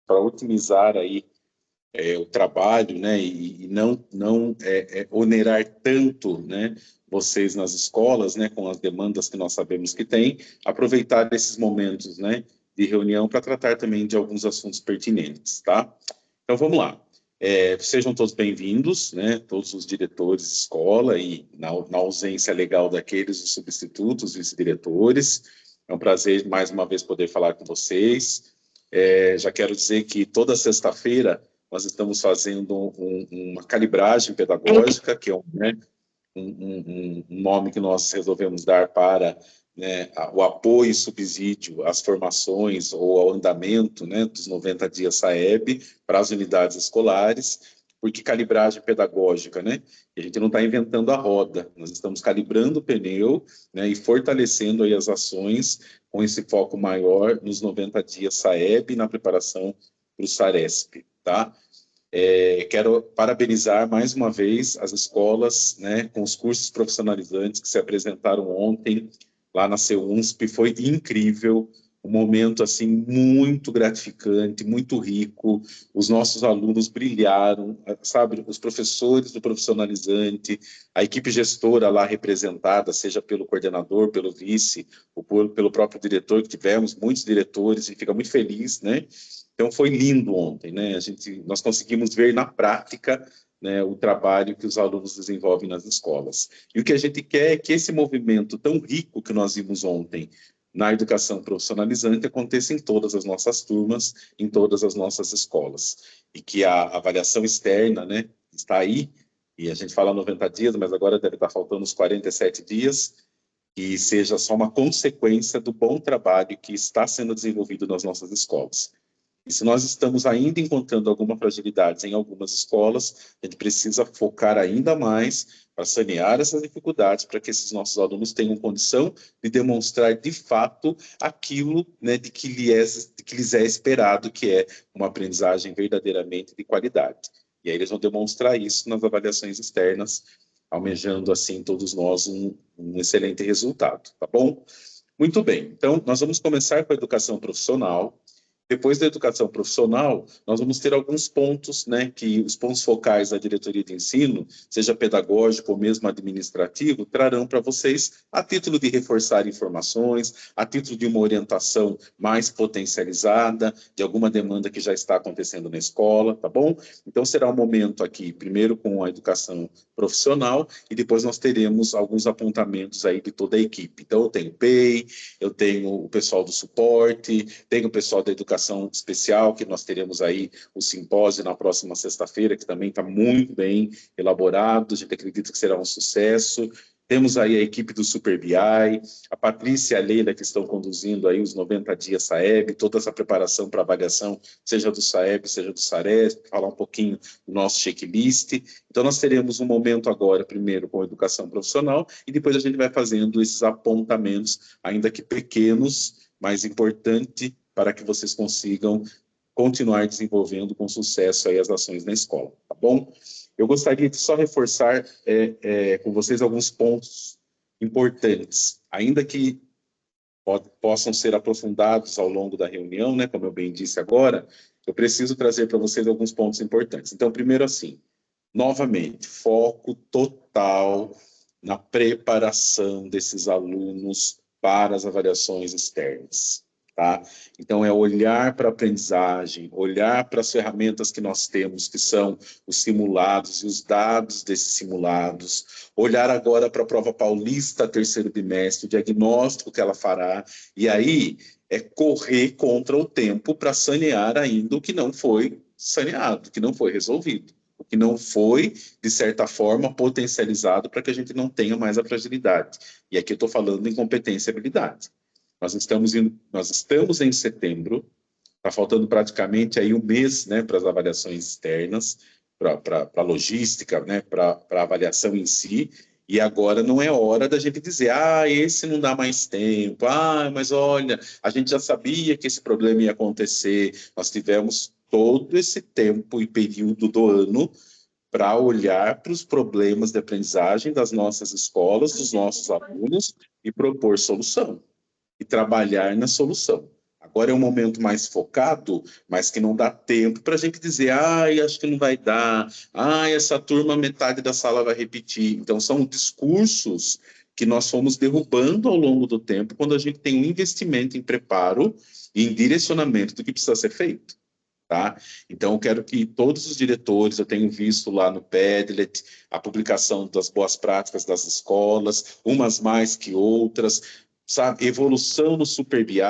para otimizar aí o trabalho, né, e não onerar tanto, né, vocês nas escolas, né, com as demandas que nós sabemos que tem, aproveitar esses momentos, né, de reunião para tratar também de alguns assuntos pertinentes, tá? Então, vamos lá. Sejam todos bem-vindos, né, todos os diretores de escola e, na ausência legal daqueles, os substitutos, vice-diretores. É um prazer, mais uma vez, poder falar com vocês. Já quero dizer que toda sexta-feira nós estamos fazendo uma calibragem pedagógica, que é um nome que nós resolvemos dar para, né, o apoio e subsídio às formações ou ao andamento, né, dos 90 dias SAEB para as unidades escolares. Porque calibragem pedagógica, né? A gente não está inventando a roda, nós estamos calibrando o pneu, né, e fortalecendo aí as ações com esse foco maior nos 90 dias SAEB e na preparação para o SARESP, tá? Quero parabenizar mais uma vez as escolas, né, com os cursos profissionalizantes que se apresentaram ontem lá na CEUNSP. Foi incrível, um momento assim muito gratificante, muito rico. Os nossos alunos brilharam, sabe? Os professores do profissionalizante, a equipe gestora lá representada, seja pelo coordenador, pelo vice, ou pelo próprio diretor, que tivemos muitos diretores, e fica muito feliz, né? Então, foi lindo ontem, né? Nós conseguimos ver na prática, né, o trabalho que os alunos desenvolvem nas escolas. E o que a gente quer é que esse movimento tão rico que nós vimos ontem na educação profissionalizante aconteça em todas as nossas turmas, em todas as nossas escolas. E que a avaliação externa, né, está aí, e a gente fala 90 dias, mas agora deve estar faltando uns 47 dias, e seja só uma consequência do bom trabalho que está sendo desenvolvido nas nossas escolas. E se nós estamos ainda encontrando alguma fragilidade em algumas escolas, a gente precisa focar ainda mais para sanear essas dificuldades, para que esses nossos alunos tenham condição de demonstrar de fato aquilo, né, de que lhes é esperado, que é uma aprendizagem verdadeiramente de qualidade. E aí eles vão demonstrar isso nas avaliações externas, almejando assim todos nós um excelente resultado, tá bom? Muito bem, então nós vamos começar com a educação profissional. Depois da educação profissional, nós vamos ter alguns pontos, né, que os pontos focais da diretoria de ensino, seja pedagógico ou mesmo administrativo, trarão para vocês a título de reforçar informações, a título de uma orientação mais potencializada, de alguma demanda que já está acontecendo na escola, tá bom? Então, será um momento aqui, primeiro com a educação profissional, e depois nós teremos alguns apontamentos aí de toda a equipe. Então, eu tenho o PEI, eu tenho o pessoal do suporte, tenho o pessoal da educação especial, que nós teremos aí o simpósio na próxima sexta-feira, que também está muito bem elaborado, a gente acredita que será um sucesso. Temos aí a equipe do Super BI, a Patrícia e a Leila, que estão conduzindo aí os 90 dias SAEB, toda essa preparação para avaliação, seja do SAEB, seja do SARESP, falar um pouquinho do nosso checklist. Então, nós teremos um momento agora, primeiro com a educação profissional, e depois a gente vai fazendo esses apontamentos, ainda que pequenos, mas importante, para que vocês consigam continuar desenvolvendo com sucesso aí as ações na escola, tá bom? Eu gostaria de só reforçar com vocês alguns pontos importantes, ainda que possam ser aprofundados ao longo da reunião, né, como eu bem disse agora, eu preciso trazer para vocês alguns pontos importantes. Então, primeiro assim, novamente, foco total na preparação desses alunos para as avaliações externas. Tá? Então, é olhar para a aprendizagem, olhar para as ferramentas que nós temos, que são os simulados e os dados desses simulados, olhar agora para a prova paulista, terceiro bimestre, o diagnóstico que ela fará, e aí é correr contra o tempo para sanear ainda o que não foi saneado, o que não foi resolvido, o que não foi, de certa forma, potencializado para que a gente não tenha mais a fragilidade. E aqui eu estou falando em competência e habilidade. Nós estamos em setembro, está faltando praticamente aí um mês, né, para as avaliações externas, para a logística, né, para a avaliação em si, e agora não é hora da gente dizer, esse não dá mais tempo, mas olha, a gente já sabia que esse problema ia acontecer, nós tivemos todo esse tempo e período do ano para olhar para os problemas de aprendizagem das nossas escolas, dos nossos alunos, e propor solução. E trabalhar na solução. Agora é um momento mais focado, mas que não dá tempo para a gente dizer, ai, acho que não vai dar, ai, essa turma, metade da sala vai repetir. Então, são discursos que nós fomos derrubando ao longo do tempo quando a gente tem um investimento em preparo e em direcionamento do que precisa ser feito. Tá? Então, eu quero que todos os diretores, eu tenho visto lá no Padlet, a publicação das boas práticas das escolas, umas mais que outras, sabe? Evolução no Super BI,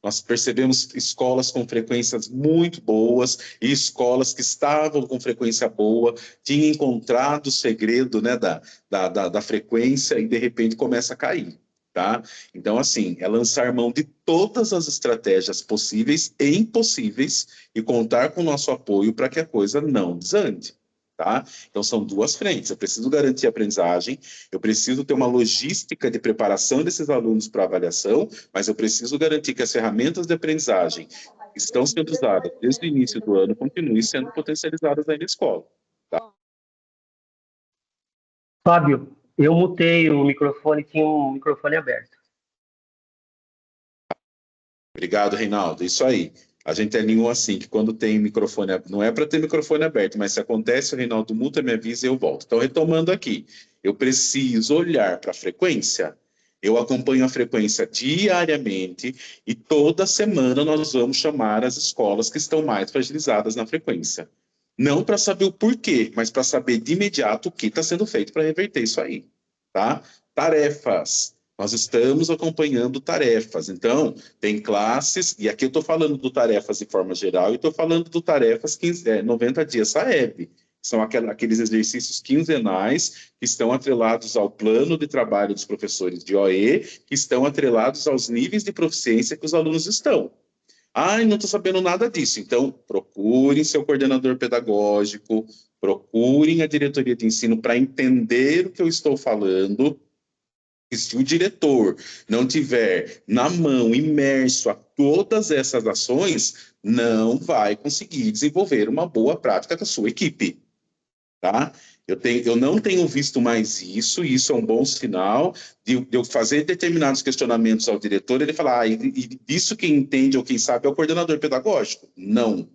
nós percebemos escolas com frequências muito boas e escolas que estavam com frequência boa, tinham encontrado o segredo, né, da frequência e, de repente, começa a cair. Tá? Então, assim, é lançar mão de todas as estratégias possíveis e impossíveis e contar com o nosso apoio para que a coisa não desande. Tá? Então, são duas frentes. Eu preciso garantir a aprendizagem, eu preciso ter uma logística de preparação desses alunos para avaliação, mas eu preciso garantir que as ferramentas de aprendizagem que estão sendo usadas desde o início do ano continuem sendo potencializadas aí na escola. Tá? Fábio, eu mutei o microfone, tinha um microfone aberto. Obrigado, Reinaldo. Isso aí. A gente alinhou assim, que quando tem microfone, não é para ter microfone aberto, mas se acontece, o Reinaldo muta, me avisa e eu volto. Então, retomando aqui, eu preciso olhar para a frequência, eu acompanho a frequência diariamente e toda semana nós vamos chamar as escolas que estão mais fragilizadas na frequência. Não para saber o porquê, mas para saber de imediato o que está sendo feito para reverter isso aí. Tá? Tarefas. Nós estamos acompanhando tarefas. Então, tem classes, e aqui eu estou falando do tarefas de forma geral, e estou falando do tarefas 90 dias SAEB. São aqueles exercícios quinzenais que estão atrelados ao plano de trabalho dos professores de OE, que estão atrelados aos níveis de proficiência que os alunos estão. Ai, não estou sabendo nada disso. Então, procurem seu coordenador pedagógico, procurem a diretoria de ensino para entender o que eu estou falando. E se o diretor não tiver na mão, imerso a todas essas ações, não vai conseguir desenvolver uma boa prática com a sua equipe. Tá? Eu não tenho visto mais isso, e isso é um bom sinal de eu fazer determinados questionamentos ao diretor, ele falar, e isso quem entende ou quem sabe é o coordenador pedagógico. Não. O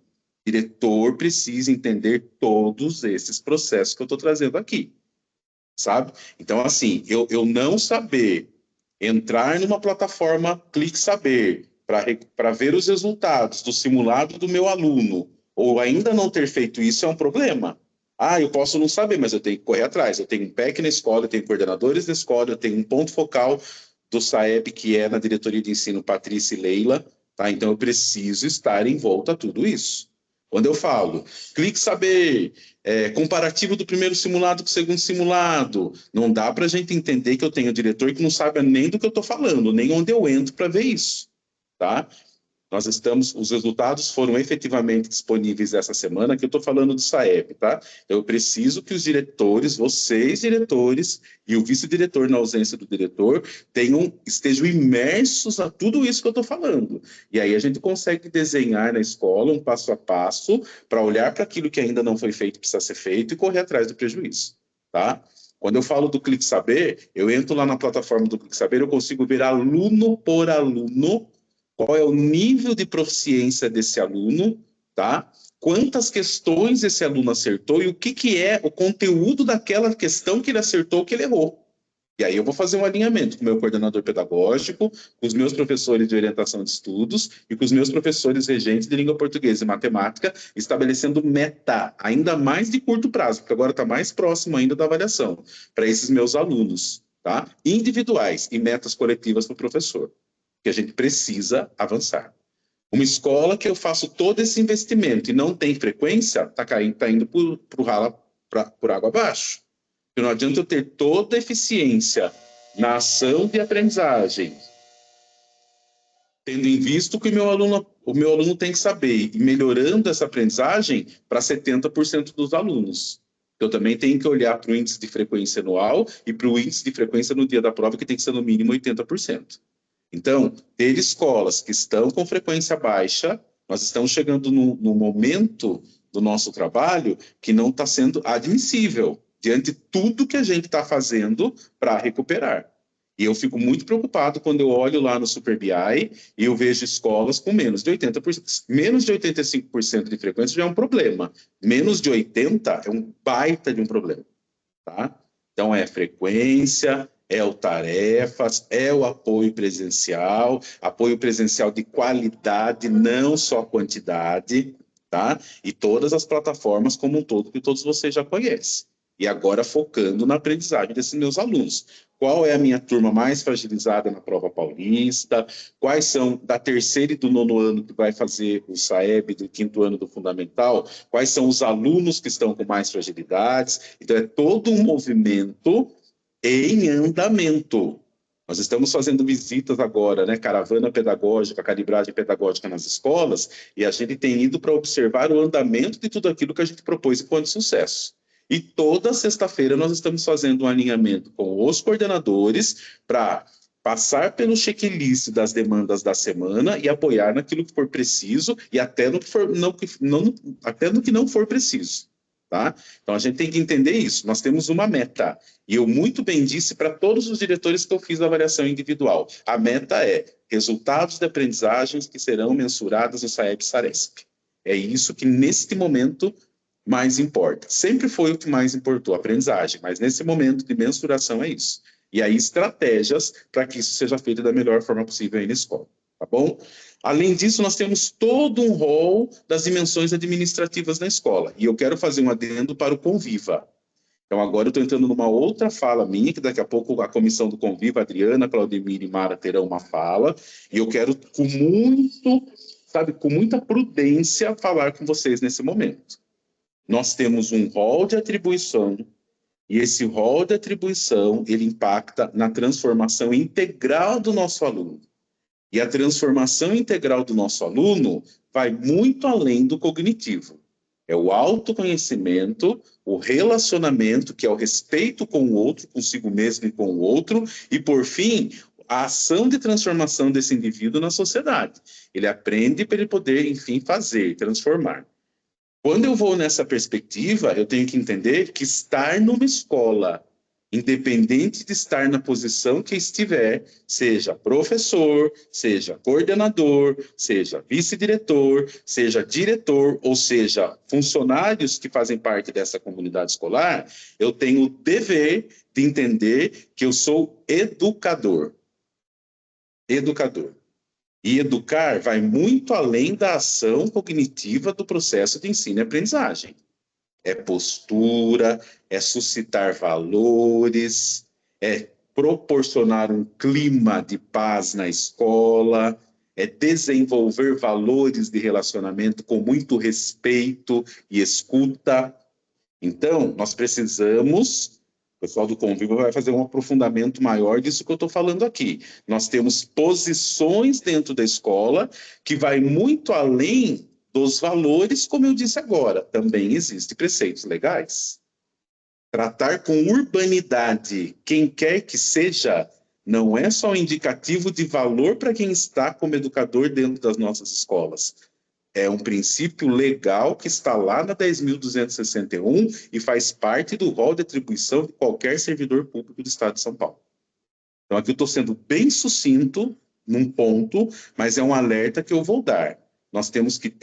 diretor precisa entender todos esses processos que eu estou trazendo aqui, sabe? Então, assim, eu não saber entrar numa plataforma Clique Saber para ver os resultados do simulado do meu aluno, ou ainda não ter feito isso, é um problema. Ah, eu posso não saber, mas eu tenho que correr atrás. Eu tenho um PEC na escola, eu tenho coordenadores da escola, eu tenho um ponto focal do SAEB, que é na diretoria de ensino Patrícia e Leila, tá? Então eu preciso estar em volta a tudo isso. Quando eu falo, clique saber, comparativo do primeiro simulado com o segundo simulado, não dá para a gente entender que eu tenho um diretor que não sabe nem do que eu estou falando, nem onde eu entro para ver isso, tá? Os resultados foram efetivamente disponíveis essa semana, que eu estou falando do SAEB, tá? Então, eu preciso que os diretores, vocês diretores, e o vice-diretor na ausência do diretor, estejam imersos a tudo isso que eu estou falando. E aí a gente consegue desenhar na escola um passo a passo para olhar para aquilo que ainda não foi feito, precisa ser feito, e correr atrás do prejuízo, tá? Quando eu falo do Clique Saber, eu entro lá na plataforma do Clique Saber, eu consigo ver aluno por aluno, qual é o nível de proficiência desse aluno, tá? Quantas questões esse aluno acertou e o que é o conteúdo daquela questão que ele acertou, que ele errou. E aí eu vou fazer um alinhamento com o meu coordenador pedagógico, com os meus professores de orientação de estudos e com os meus professores regentes de língua portuguesa e matemática, estabelecendo meta, ainda mais de curto prazo, porque agora está mais próximo ainda da avaliação, para esses meus alunos, tá? Individuais e metas coletivas para o professor, que a gente precisa avançar. Uma escola que eu faço todo esse investimento e não tem frequência, está indo por água abaixo. Porque não adianta eu ter toda a eficiência na ação de aprendizagem, tendo em vista que o meu aluno tem que saber, e melhorando essa aprendizagem para 70% dos alunos. Eu também tenho que olhar para o índice de frequência anual e para o índice de frequência no dia da prova, que tem que ser no mínimo 80%. Então, ter escolas que estão com frequência baixa, nós estamos chegando no momento do nosso trabalho que não está sendo admissível, diante de tudo que a gente está fazendo para recuperar. E eu fico muito preocupado quando eu olho lá no Super BI e eu vejo escolas com menos de 80%, menos de 85% de frequência já é um problema. Menos de 80% é um baita de um problema, tá? Então, é frequência, é o tarefas, é o apoio presencial de qualidade, não só quantidade, tá? E todas as plataformas como um todo que todos vocês já conhecem. E agora focando na aprendizagem desses meus alunos. Qual é a minha turma mais fragilizada na prova paulista? Quais são da terceira e do nono ano que vai fazer o SAEB, do quinto ano do fundamental? Quais são os alunos que estão com mais fragilidades? Então, é todo um movimento em andamento. Nós estamos fazendo visitas agora, né, caravana pedagógica, calibragem pedagógica nas escolas, e a gente tem ido para observar o andamento de tudo aquilo que a gente propôs enquanto sucesso. E toda sexta-feira nós estamos fazendo um alinhamento com os coordenadores para passar pelo checklist das demandas da semana e apoiar naquilo que for preciso e até no que, até no que não for preciso. Tá? Então, a gente tem que entender isso. Nós temos uma meta. E eu muito bem disse para todos os diretores que eu fiz a avaliação individual. A meta é resultados de aprendizagens que serão mensurados no SAEB-SARESP. É isso que, neste momento, mais importa. Sempre foi o que mais importou, a aprendizagem. Mas, nesse momento de mensuração, é isso. E aí, estratégias para que isso seja feito da melhor forma possível aí na escola. Tá bom? Além disso, nós temos todo um rol das dimensões administrativas na escola. E eu quero fazer um adendo para o Conviva. Então, agora eu estou entrando numa outra fala minha, que daqui a pouco a comissão do Conviva, Adriana, Claudemir e Mara terão uma fala. E eu quero, com muita prudência, falar com vocês nesse momento. Nós temos um rol de atribuição, e esse rol de atribuição, ele impacta na transformação integral do nosso aluno. E a transformação integral do nosso aluno vai muito além do cognitivo. É o autoconhecimento, o relacionamento, que é o respeito com o outro, consigo mesmo e com o outro, e, por fim, a ação de transformação desse indivíduo na sociedade. Ele aprende para ele poder, enfim, fazer, transformar. Quando eu vou nessa perspectiva, eu tenho que entender que estar numa escola, independente de estar na posição que estiver, seja professor, seja coordenador, seja vice-diretor, seja diretor, ou seja, funcionários que fazem parte dessa comunidade escolar, eu tenho o dever de entender que eu sou educador. Educador. E educar vai muito além da ação cognitiva do processo de ensino e aprendizagem. É postura, é suscitar valores, é proporcionar um clima de paz na escola, é desenvolver valores de relacionamento com muito respeito e escuta. Então, nós precisamos, o pessoal do Conviva vai fazer um aprofundamento maior disso que eu estou falando aqui. Nós temos posições dentro da escola que vai muito além dos valores, como eu disse agora. Também existem preceitos legais. Tratar com urbanidade quem quer que seja não é só um indicativo de valor para quem está como educador dentro das nossas escolas. É um princípio legal que está lá na 10.261 e faz parte do rol de atribuição de qualquer servidor público do Estado de São Paulo. Então, aqui eu estou sendo bem sucinto num ponto, mas é um alerta que eu vou dar. Nós temos que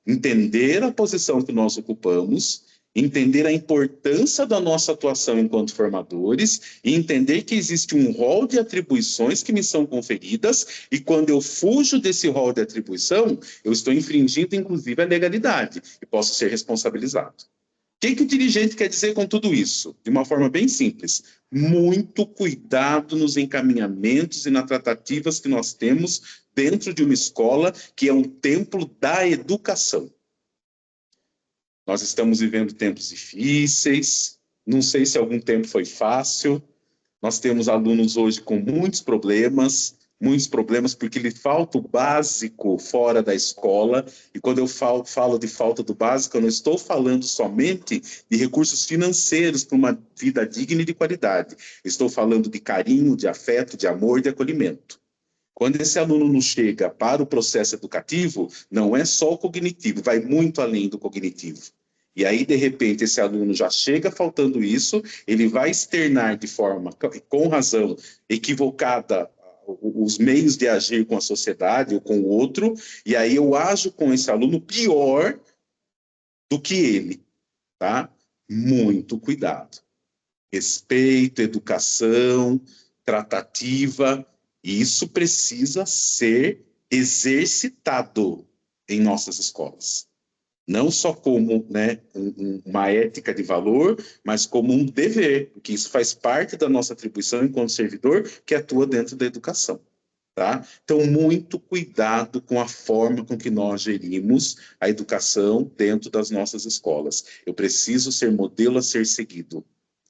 entender a posição que nós ocupamos, entender a importância da nossa atuação enquanto formadores e entender que existe um rol de atribuições que me são conferidas e quando eu fujo desse rol de atribuição, eu estou infringindo, inclusive, a legalidade e posso ser responsabilizado. O que o dirigente quer dizer com tudo isso? De uma forma bem simples, muito cuidado nos encaminhamentos e nas tratativas que nós temos dentro de uma escola que é um templo da educação. Nós estamos vivendo tempos difíceis, não sei se algum tempo foi fácil, nós temos alunos hoje com muitos problemas porque lhe falta o básico fora da escola, e quando eu falo de falta do básico, eu não estou falando somente de recursos financeiros para uma vida digna e de qualidade, estou falando de carinho, de afeto, de amor, de acolhimento. Quando esse aluno não chega para o processo educativo, não é só o cognitivo, vai muito além do cognitivo. E aí, de repente, esse aluno já chega faltando isso, ele vai externar de forma, com razão, equivocada, os meios de agir com a sociedade ou com o outro, e aí eu ajo com esse aluno pior do que ele, tá? Muito cuidado. Respeito, educação, tratativa, isso precisa ser exercitado em nossas escolas. Não só como, né, uma ética de valor, mas como um dever, porque isso faz parte da nossa atribuição enquanto servidor que atua dentro da educação. Tá? Então, muito cuidado com a forma com que nós gerimos a educação dentro das nossas escolas. Eu preciso ser modelo a ser seguido.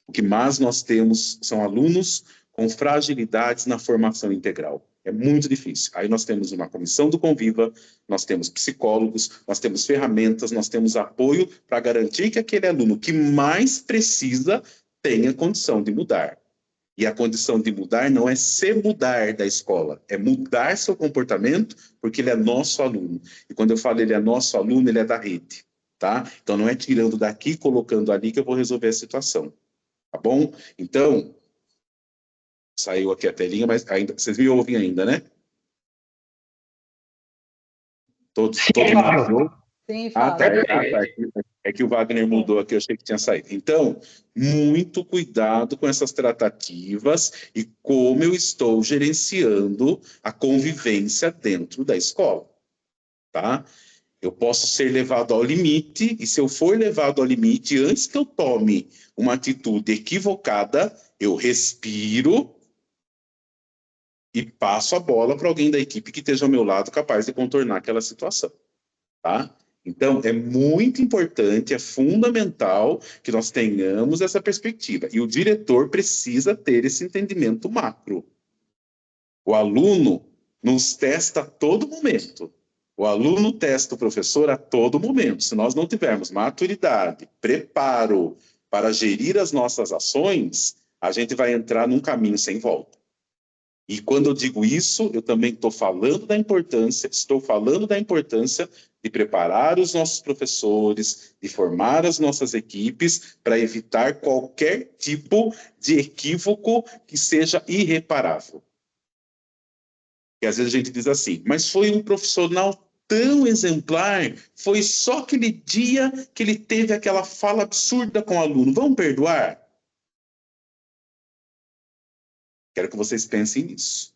O que mais nós temos são alunos com fragilidades na formação integral. É muito difícil. Aí nós temos uma comissão do Conviva, nós temos psicólogos, nós temos ferramentas, nós temos apoio para garantir que aquele aluno que mais precisa tenha condição de mudar. E a condição de mudar não é se mudar da escola, é mudar seu comportamento, porque ele é nosso aluno. E quando eu falo ele é nosso aluno, ele é da rede, tá? Então não é tirando daqui, colocando ali que eu vou resolver a situação, tá bom? Então, saiu aqui a telinha, mas ainda, vocês me ouvem ainda, né? Todo mundo me ouve? Sim, Ah, tá. Fábio. É que o Wagner mudou aqui, eu achei que tinha saído. Então, muito cuidado com essas tratativas e como eu estou gerenciando a convivência dentro da escola, tá? Eu posso ser levado ao limite, e se eu for levado ao limite, antes que eu tome uma atitude equivocada, eu respiro e passo a bola para alguém da equipe que esteja ao meu lado capaz de contornar aquela situação, tá? Então, é muito importante, é fundamental que nós tenhamos essa perspectiva. E o diretor precisa ter esse entendimento macro. O aluno nos testa a todo momento. O aluno testa o professor a todo momento. Se nós não tivermos maturidade, preparo para gerir as nossas ações, a gente vai entrar num caminho sem volta. E quando eu digo isso, eu também estou falando da importância de preparar os nossos professores, de formar as nossas equipes para evitar qualquer tipo de equívoco que seja irreparável. E às vezes a gente diz assim, mas foi um profissional tão exemplar, foi só aquele dia que ele teve aquela fala absurda com o aluno, vamos perdoar? Quero que vocês pensem nisso.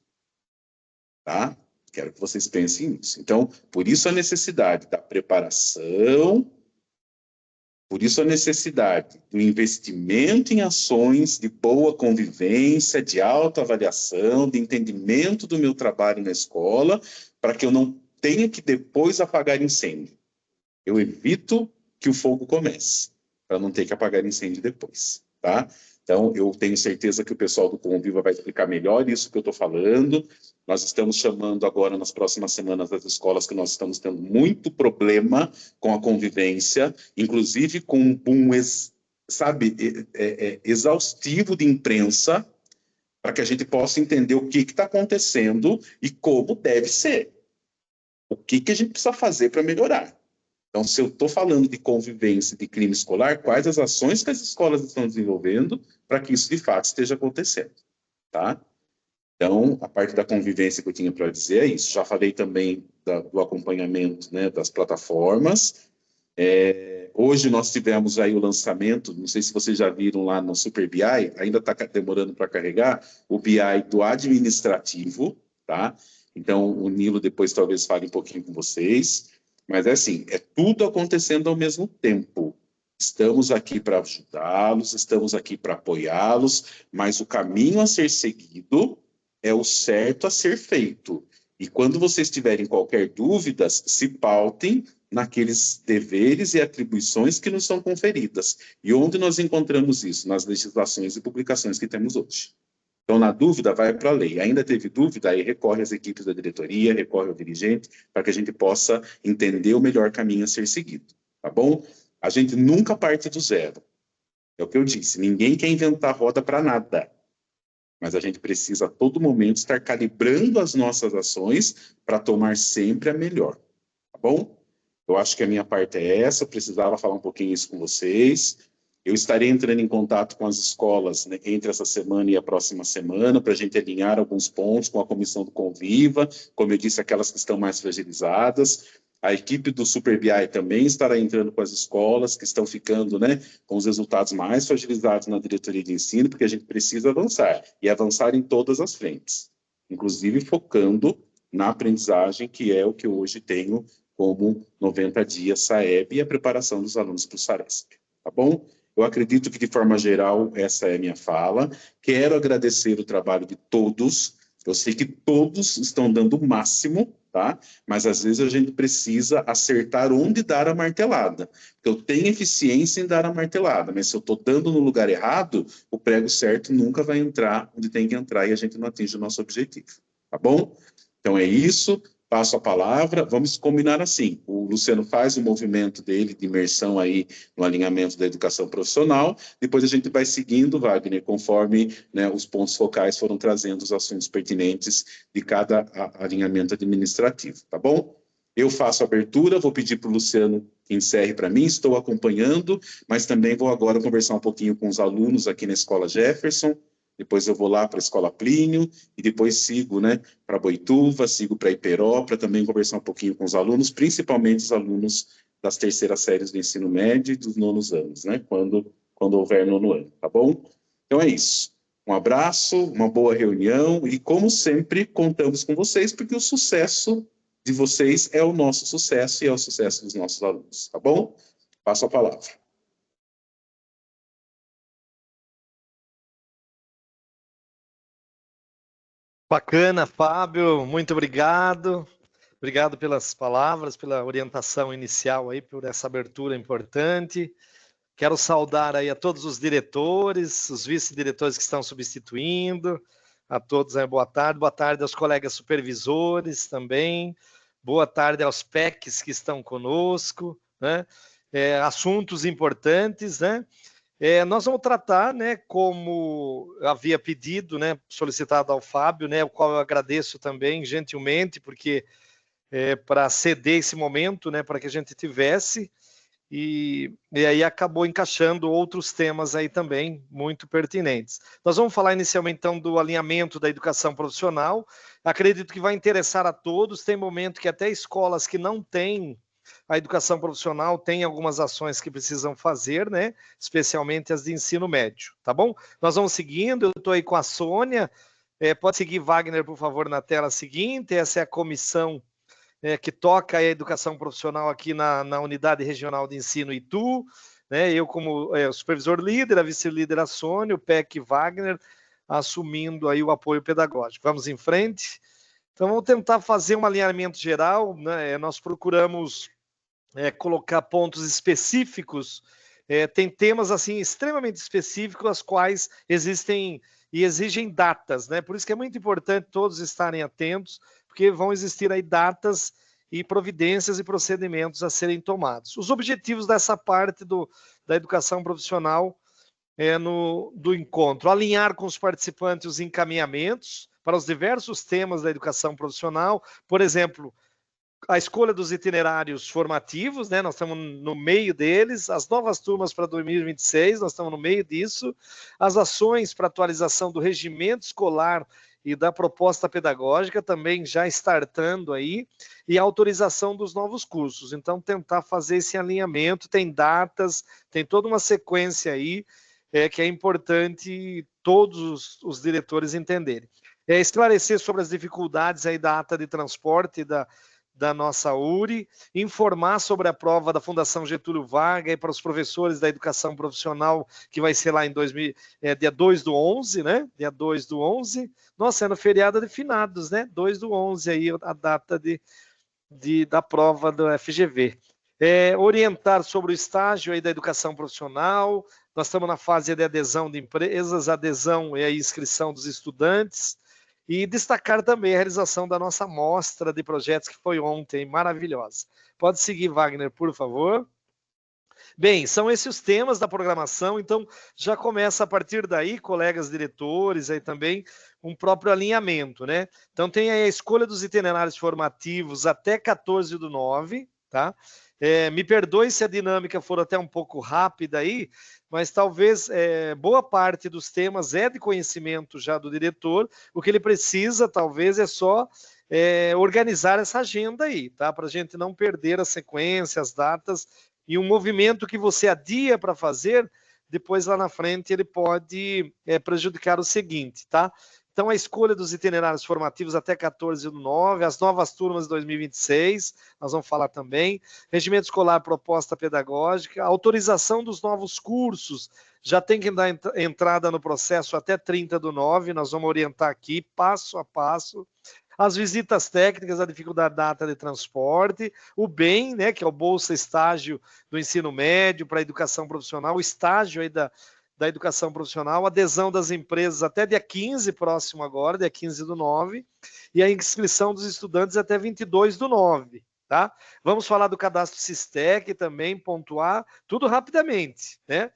Tá? Quero que vocês pensem nisso. Então, por isso a necessidade da preparação, por isso a necessidade do investimento em ações de boa convivência, de autoavaliação, de entendimento do meu trabalho na escola, para que eu não tenha que depois apagar incêndio. Eu evito que o fogo comece, para não ter que apagar incêndio depois, tá? Então, eu tenho certeza que o pessoal do Conviva vai explicar melhor isso que eu estou falando. Nós estamos chamando agora, nas próximas semanas, as escolas que nós estamos tendo muito problema com a convivência, inclusive com um boom, exaustivo de imprensa, para que a gente possa entender o que está acontecendo e como deve ser. O que a gente precisa fazer para melhorar. Então, se eu estou falando de convivência de crime escolar, quais as ações que as escolas estão desenvolvendo para que isso de fato esteja acontecendo, tá? Então, a parte da convivência que eu tinha para dizer é isso. Já falei também do acompanhamento, né, das plataformas. Hoje nós tivemos aí o lançamento, não sei se vocês já viram lá no Super BI, ainda está demorando para carregar, o BI do administrativo, tá? Então, o Nilo depois talvez fale um pouquinho com vocês. Mas é assim, é tudo acontecendo ao mesmo tempo. Estamos aqui para ajudá-los, estamos aqui para apoiá-los, mas o caminho a ser seguido é o certo a ser feito. E quando vocês tiverem qualquer dúvida, se pautem naqueles deveres e atribuições que nos são conferidas. E onde nós encontramos isso? Nas legislações e publicações que temos hoje. Então, na dúvida, vai para a lei. Ainda teve dúvida, aí recorre às equipes da diretoria, recorre ao dirigente, para que a gente possa entender o melhor caminho a ser seguido, tá bom? A gente nunca parte do zero. É o que eu disse, ninguém quer inventar roda para nada. Mas a gente precisa, a todo momento, estar calibrando as nossas ações para tomar sempre a melhor, tá bom? Eu acho que a minha parte é essa, precisava falar um pouquinho isso com vocês. Eu estarei entrando em contato com as escolas, né, entre essa semana e a próxima semana, para a gente alinhar alguns pontos com a comissão do Conviva, como eu disse, aquelas que estão mais fragilizadas. A equipe do Super BI também estará entrando com as escolas que estão ficando, né, com os resultados mais fragilizados na diretoria de ensino, porque a gente precisa avançar, e avançar em todas as frentes, inclusive focando na aprendizagem, que é o que eu hoje tenho como 90 dias SAEB e a preparação dos alunos para o SARESP. Tá bom? Eu acredito que, de forma geral, essa é a minha fala. Quero agradecer o trabalho de todos. Eu sei que todos estão dando o máximo, tá? Mas, às vezes, a gente precisa acertar onde dar a martelada. Eu tenho eficiência em dar a martelada, mas se eu estou dando no lugar errado, o prego certo nunca vai entrar onde tem que entrar e a gente não atinge o nosso objetivo. Tá bom? Então, é isso. Passo a palavra, vamos combinar assim, o Luciano faz o movimento dele de imersão aí no alinhamento da educação profissional, depois a gente vai seguindo, Wagner, conforme, né, os pontos focais foram trazendo os assuntos pertinentes de cada alinhamento administrativo, tá bom? Eu faço a abertura, vou pedir para o Luciano que encerre para mim, estou acompanhando, mas também vou agora conversar um pouquinho com os alunos aqui na Escola Jefferson, depois eu vou lá para a Escola Plínio, e depois sigo, né, para Boituva, sigo para Iperó, para também conversar um pouquinho com os alunos, principalmente os alunos das terceiras séries do ensino médio e dos nonos anos, né, quando houver nono ano, tá bom? Então é isso. Um abraço, uma boa reunião, e como sempre, contamos com vocês, porque o sucesso de vocês é o nosso sucesso e é o sucesso dos nossos alunos, tá bom? Passo a palavra. Bacana, Fábio, muito obrigado. Obrigado pelas palavras, pela orientação inicial aí, por essa abertura importante. Quero saudar aí a todos os diretores, os vice-diretores que estão substituindo, a todos aí, boa tarde aos colegas supervisores também, boa tarde aos PECs que estão conosco, né? Assuntos importantes, né? Nós vamos tratar, né, como havia pedido, né, solicitado ao Fábio, né, o qual eu agradeço também gentilmente, porque para ceder esse momento, né, para que a gente tivesse, e aí acabou encaixando outros temas aí também muito pertinentes. Nós vamos falar inicialmente então do alinhamento da educação profissional. Acredito que vai interessar a todos. Tem momento que até escolas que não têm a educação profissional têm algumas ações que precisam fazer, né? Especialmente as de ensino médio, tá bom? Nós vamos seguindo. Eu estou aí com a Sônia. Pode seguir, Wagner, por favor, na tela seguinte. Essa é a comissão que toca a educação profissional aqui na Unidade Regional de Ensino Itu, né? Eu como supervisor líder, a vice-líder a Sônia, o PEC Wagner, assumindo aí o apoio pedagógico. Vamos em frente. Então, vamos tentar fazer um alinhamento geral, né? Nós procuramos colocar pontos específicos, tem temas assim extremamente específicos, as quais existem e exigem datas, né? Por isso que é muito importante todos estarem atentos, porque vão existir aí datas e providências e procedimentos a serem tomados. Os objetivos dessa parte da educação profissional do encontro: alinhar com os participantes os encaminhamentos para os diversos temas da educação profissional, por exemplo, a escolha dos itinerários formativos, né? Nós estamos no meio deles, as novas turmas para 2026, nós estamos no meio disso, as ações para atualização do regimento escolar e da proposta pedagógica também já startando aí, e a autorização dos novos cursos. Então, tentar fazer esse alinhamento, tem datas, tem toda uma sequência aí, que é importante todos os diretores entenderem. Esclarecer sobre as dificuldades aí da ata de transporte da nossa URI, informar sobre a prova da Fundação Getúlio Vargas para os professores da educação profissional, que vai ser lá em dia 2/11, né? Dia 2/11. Nossa, é no feriado de finados, né? 2/11 aí a data da prova do FGV. Orientar sobre o estágio aí da educação profissional. Nós estamos na fase de adesão de empresas, adesão e a inscrição dos estudantes. E destacar também a realização da nossa mostra de projetos, que foi ontem, maravilhosa. Pode seguir, Wagner, por favor. Bem, são esses os temas da programação, então já começa a partir daí, colegas diretores, aí também um próprio alinhamento, né? Então tem aí a escolha dos itinerários formativos até 14/9, tá? Me perdoe se a dinâmica for até um pouco rápida aí, mas talvez boa parte dos temas é de conhecimento já do diretor. O que ele precisa, talvez, é só organizar essa agenda aí, tá? Para a gente não perder a sequência, as datas, e um movimento que você adia para fazer, depois lá na frente ele pode prejudicar o seguinte, tá? Então, a escolha dos itinerários formativos até 14/9, as novas turmas de 2026, nós vamos falar também, regimento escolar, proposta pedagógica, autorização dos novos cursos, já tem que dar entrada no processo até 30/9, nós vamos orientar aqui, passo a passo, as visitas técnicas, a dificuldade da data de transporte, o BEM, né, que é o Bolsa Estágio do Ensino Médio para a Educação Profissional, o estágio aí da educação profissional, adesão das empresas até dia 15, próximo agora, dia 15/9, e a inscrição dos estudantes até 22/9, tá? Vamos falar do cadastro Sistec também, pontuar, tudo rapidamente, né?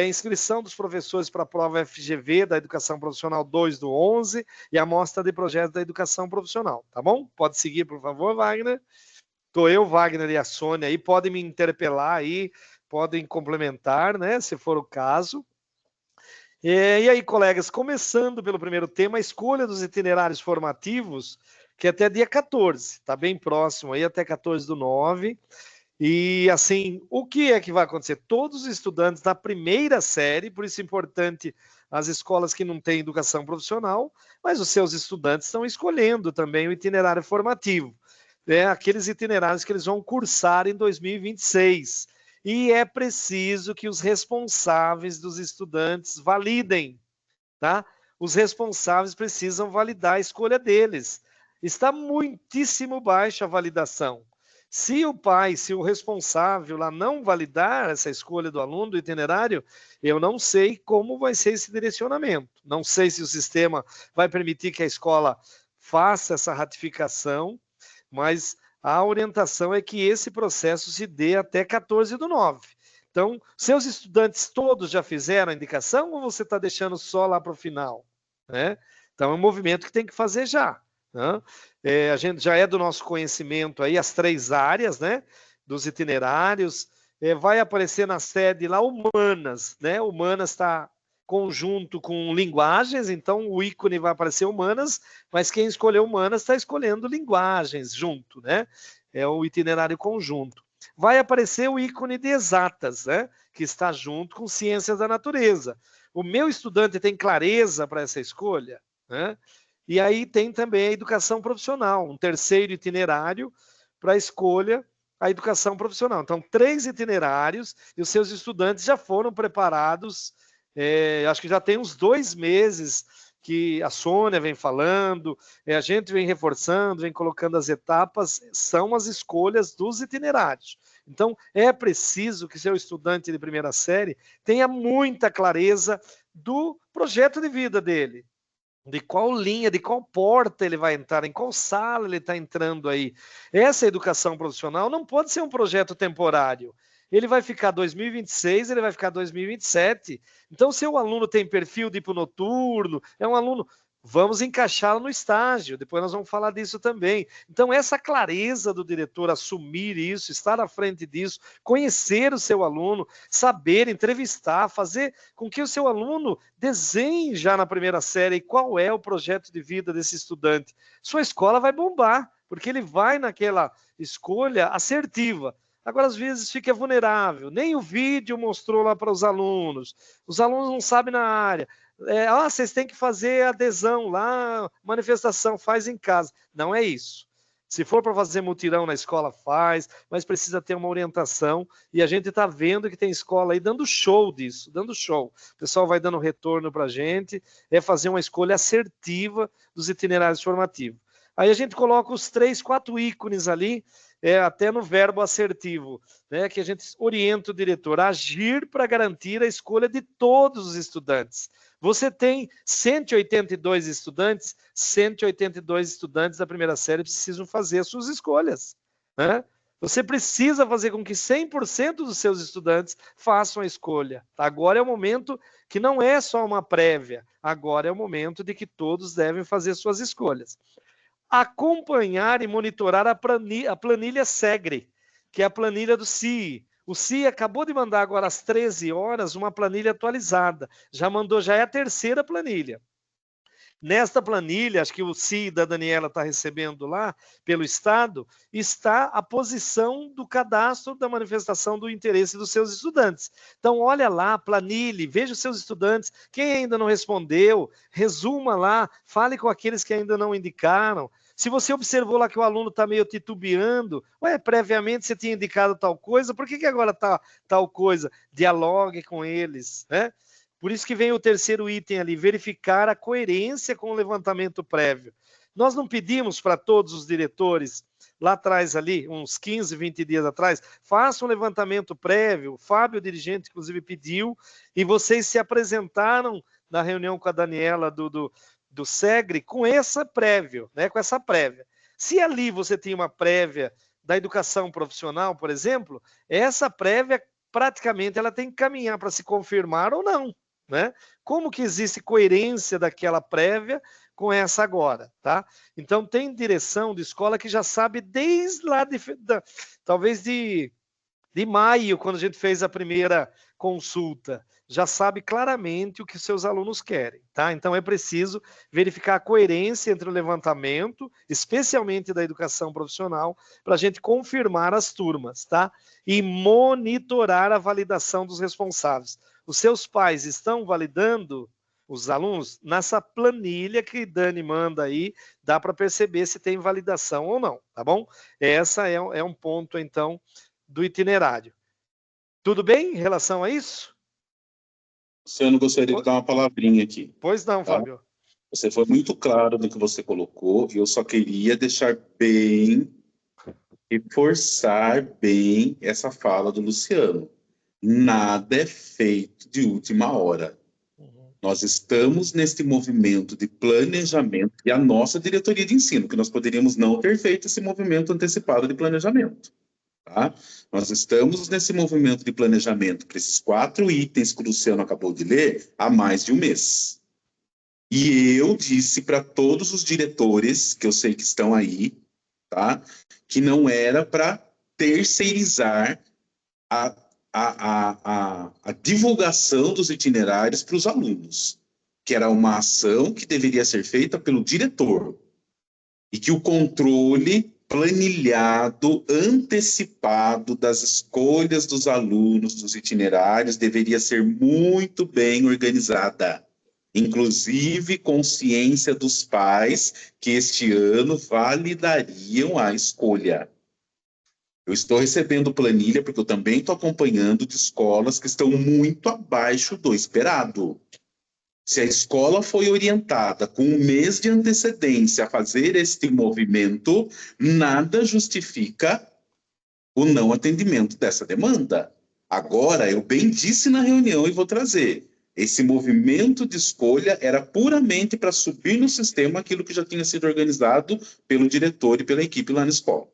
Inscrição dos professores para a prova FGV da educação profissional 2/11 e a amostra de projetos da educação profissional, tá bom? Pode seguir, por favor, Wagner. Estou eu, Wagner e a Sônia aí, podem me interpelar aí, podem complementar, né, se for o caso. E aí, colegas, começando pelo primeiro tema, a escolha dos itinerários formativos, que é até dia 14, está bem próximo aí, até 14/9. E, assim, o que é que vai acontecer? Todos os estudantes da primeira série, por isso é importante as escolas que não têm educação profissional, mas os seus estudantes estão escolhendo também o itinerário formativo, aqueles itinerários que eles vão cursar em 2026. E é preciso que os responsáveis dos estudantes validem, tá? Os responsáveis precisam validar a escolha deles. Está muitíssimo baixa a validação. Se o pai, se o responsável lá não validar essa escolha do aluno, do itinerário, eu não sei como vai ser esse direcionamento. Não sei se o sistema vai permitir que a escola faça essa ratificação, mas a orientação é que esse processo se dê até 14/9. Então, seus estudantes todos já fizeram a indicação ou você está deixando só lá para o final? Né? Então, é um movimento que tem que fazer já. Né? A gente já é do nosso conhecimento aí as 3 áreas, né, dos itinerários. Vai aparecer na sede lá Humanas, né? Humanas está conjunto com linguagens, então o ícone vai aparecer Humanas, mas quem escolheu Humanas está escolhendo linguagens junto, né? É o itinerário conjunto. Vai aparecer o ícone de exatas, né? Que está junto com ciências da natureza. O meu estudante tem clareza para essa escolha, né? E aí tem também a educação profissional, um terceiro itinerário para a escolha a educação profissional. Então, 3 itinerários e os seus estudantes já foram preparados. Acho que já tem uns 2 meses que a Sônia vem falando, a gente vem reforçando, vem colocando as etapas, são as escolhas dos itinerários. Então, é preciso que seu estudante de primeira série tenha muita clareza do projeto de vida dele, de qual linha, de qual porta ele vai entrar, em qual sala ele está entrando aí. Essa educação profissional não pode ser um projeto temporário. Ele vai ficar 2026, ele vai ficar 2027. Então, se o aluno tem perfil de hiponoturno, é um aluno, vamos encaixá-lo no estágio, depois nós vamos falar disso também. Então, essa clareza do diretor assumir isso, estar à frente disso, conhecer o seu aluno, saber, entrevistar, fazer com que o seu aluno desenhe já na primeira série qual é o projeto de vida desse estudante. Sua escola vai bombar, porque ele vai naquela escolha assertiva. Agora, às vezes, fica vulnerável. Nem o vídeo mostrou lá para os alunos não sabem na área. Vocês têm que fazer adesão lá, manifestação, faz em casa. Não é isso. Se for para fazer mutirão na escola, faz, mas precisa ter uma orientação. E a gente está vendo que tem escola aí dando show disso, dando show. O pessoal vai dando retorno para a gente, fazer uma escolha assertiva dos itinerários formativos. Aí a gente coloca os 3, 4 ícones ali, até no verbo assertivo, né, que a gente orienta o diretor a agir para garantir a escolha de todos os estudantes. Você tem 182 estudantes, 182 estudantes da primeira série precisam fazer as suas escolhas, né? Você precisa fazer com que 100% dos seus estudantes façam a escolha. Agora é o momento que não é só uma prévia, agora é o momento de que todos devem fazer suas escolhas. Acompanhar e monitorar a planilha SEGRE. que é a planilha do CIE. O CIE acabou de mandar agora às 13 horas uma planilha atualizada. Já mandou, já é a terceira planilha. Nesta planilha, acho que o CIE da Daniela está recebendo lá, pelo Estado, está a posição do cadastro da manifestação do interesse dos seus estudantes. Então, olha lá, planilhe, veja os seus estudantes, quem ainda não respondeu, resuma lá, fale com aqueles que ainda não indicaram. Se você observou lá que o aluno está meio titubeando, previamente você tinha indicado tal coisa, por que agora está tal coisa? Dialogue com eles, né? Por isso que vem o terceiro item ali, verificar a coerência com o levantamento prévio. Nós não pedimos para todos os diretores, lá atrás ali, uns 15, 20 dias atrás, façam um levantamento prévio, o Fábio, o dirigente, inclusive pediu, e vocês se apresentaram na reunião com a Daniela do SEGRE com essa prévia, né, com essa prévia. Se ali você tem uma prévia da educação profissional, por exemplo, essa prévia praticamente ela tem que caminhar para se confirmar ou não. Né? Como que existe coerência daquela prévia com essa agora, tá? Então tem direção de escola que já sabe desde lá talvez de maio, quando a gente fez a primeira consulta, já sabe claramente o que seus alunos querem, tá? Então é preciso verificar a coerência entre o levantamento, especialmente da educação profissional, para a gente confirmar as turmas, tá? E monitorar a validação dos responsáveis. Os seus pais estão validando os alunos? Nessa planilha que Dani manda aí, dá para perceber se tem validação ou não, tá bom? Essa é um ponto, então, do itinerário. Tudo bem em relação a isso? Eu não gostaria de dar uma palavrinha aqui. Pois não, tá? Fábio. Você foi muito claro no que você colocou, e eu só queria deixar bem, reforçar bem essa fala do Luciano. Nada é feito de última hora. Nós estamos neste movimento de planejamento, e a nossa diretoria de ensino, que nós poderíamos não ter feito esse movimento antecipado de planejamento. Tá? Nós estamos nesse movimento de planejamento para esses 4 itens que o Luciano acabou de ler há mais de um mês. E eu disse para todos os diretores, que eu sei que estão aí, tá? Que não era para terceirizar a divulgação dos itinerários para os alunos, que era uma ação que deveria ser feita pelo diretor, e que o controle planilhado, antecipado das escolhas dos alunos, dos itinerários, deveria ser muito bem organizada. Inclusive consciência dos pais que este ano validariam a escolha. Eu estou recebendo planilha, porque eu também estou acompanhando de escolas que estão muito abaixo do esperado. Se a escola foi orientada com um mês de antecedência a fazer este movimento, nada justifica o não atendimento dessa demanda. Agora, eu bem disse na reunião e vou trazer, esse movimento de escolha era puramente para subir no sistema aquilo que já tinha sido organizado pelo diretor e pela equipe lá na escola.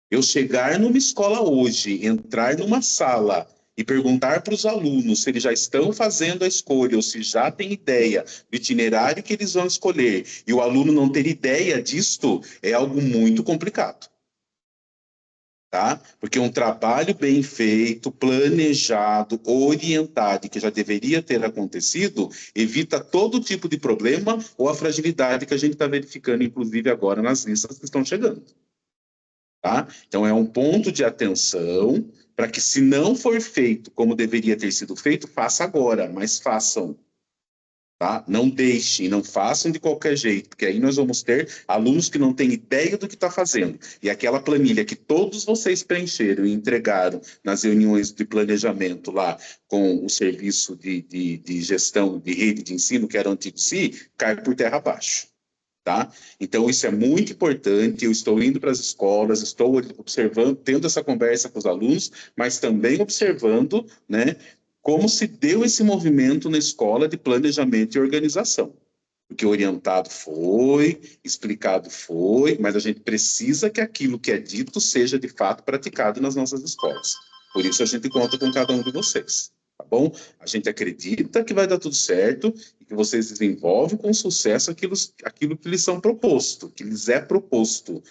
Eu chegar numa escola hoje, entrar numa sala e perguntar para os alunos se eles já estão fazendo a escolha ou se já tem ideia do itinerário que eles vão escolher, e o aluno não ter ideia disto, é algo muito complicado. Tá? Porque um trabalho bem feito, planejado, orientado, que já deveria ter acontecido, evita todo tipo de problema ou a fragilidade que a gente está verificando, inclusive agora nas listas que estão chegando. Tá? Então é um ponto de atenção para que, se não for feito como deveria ter sido feito, faça agora, mas façam. Tá? Não deixem, não façam de qualquer jeito, porque aí nós vamos ter alunos que não têm ideia do que está fazendo. E aquela planilha que todos vocês preencheram e entregaram nas reuniões de planejamento lá com o serviço de gestão de rede de ensino, que era o antigo CI, cai por terra abaixo. Tá? Então, isso é muito importante. Eu estou indo para as escolas, estou observando, tendo essa conversa com os alunos, mas também observando, né, como se deu esse movimento na escola de planejamento e organização. Porque orientado foi, explicado foi, mas a gente precisa que aquilo que é dito seja de fato praticado nas nossas escolas. Por isso a gente conta com cada um de vocês. Tá bom? A gente acredita que vai dar tudo certo e que vocês desenvolvem com sucesso aquilo que lhes são proposto, que lhes é proposto,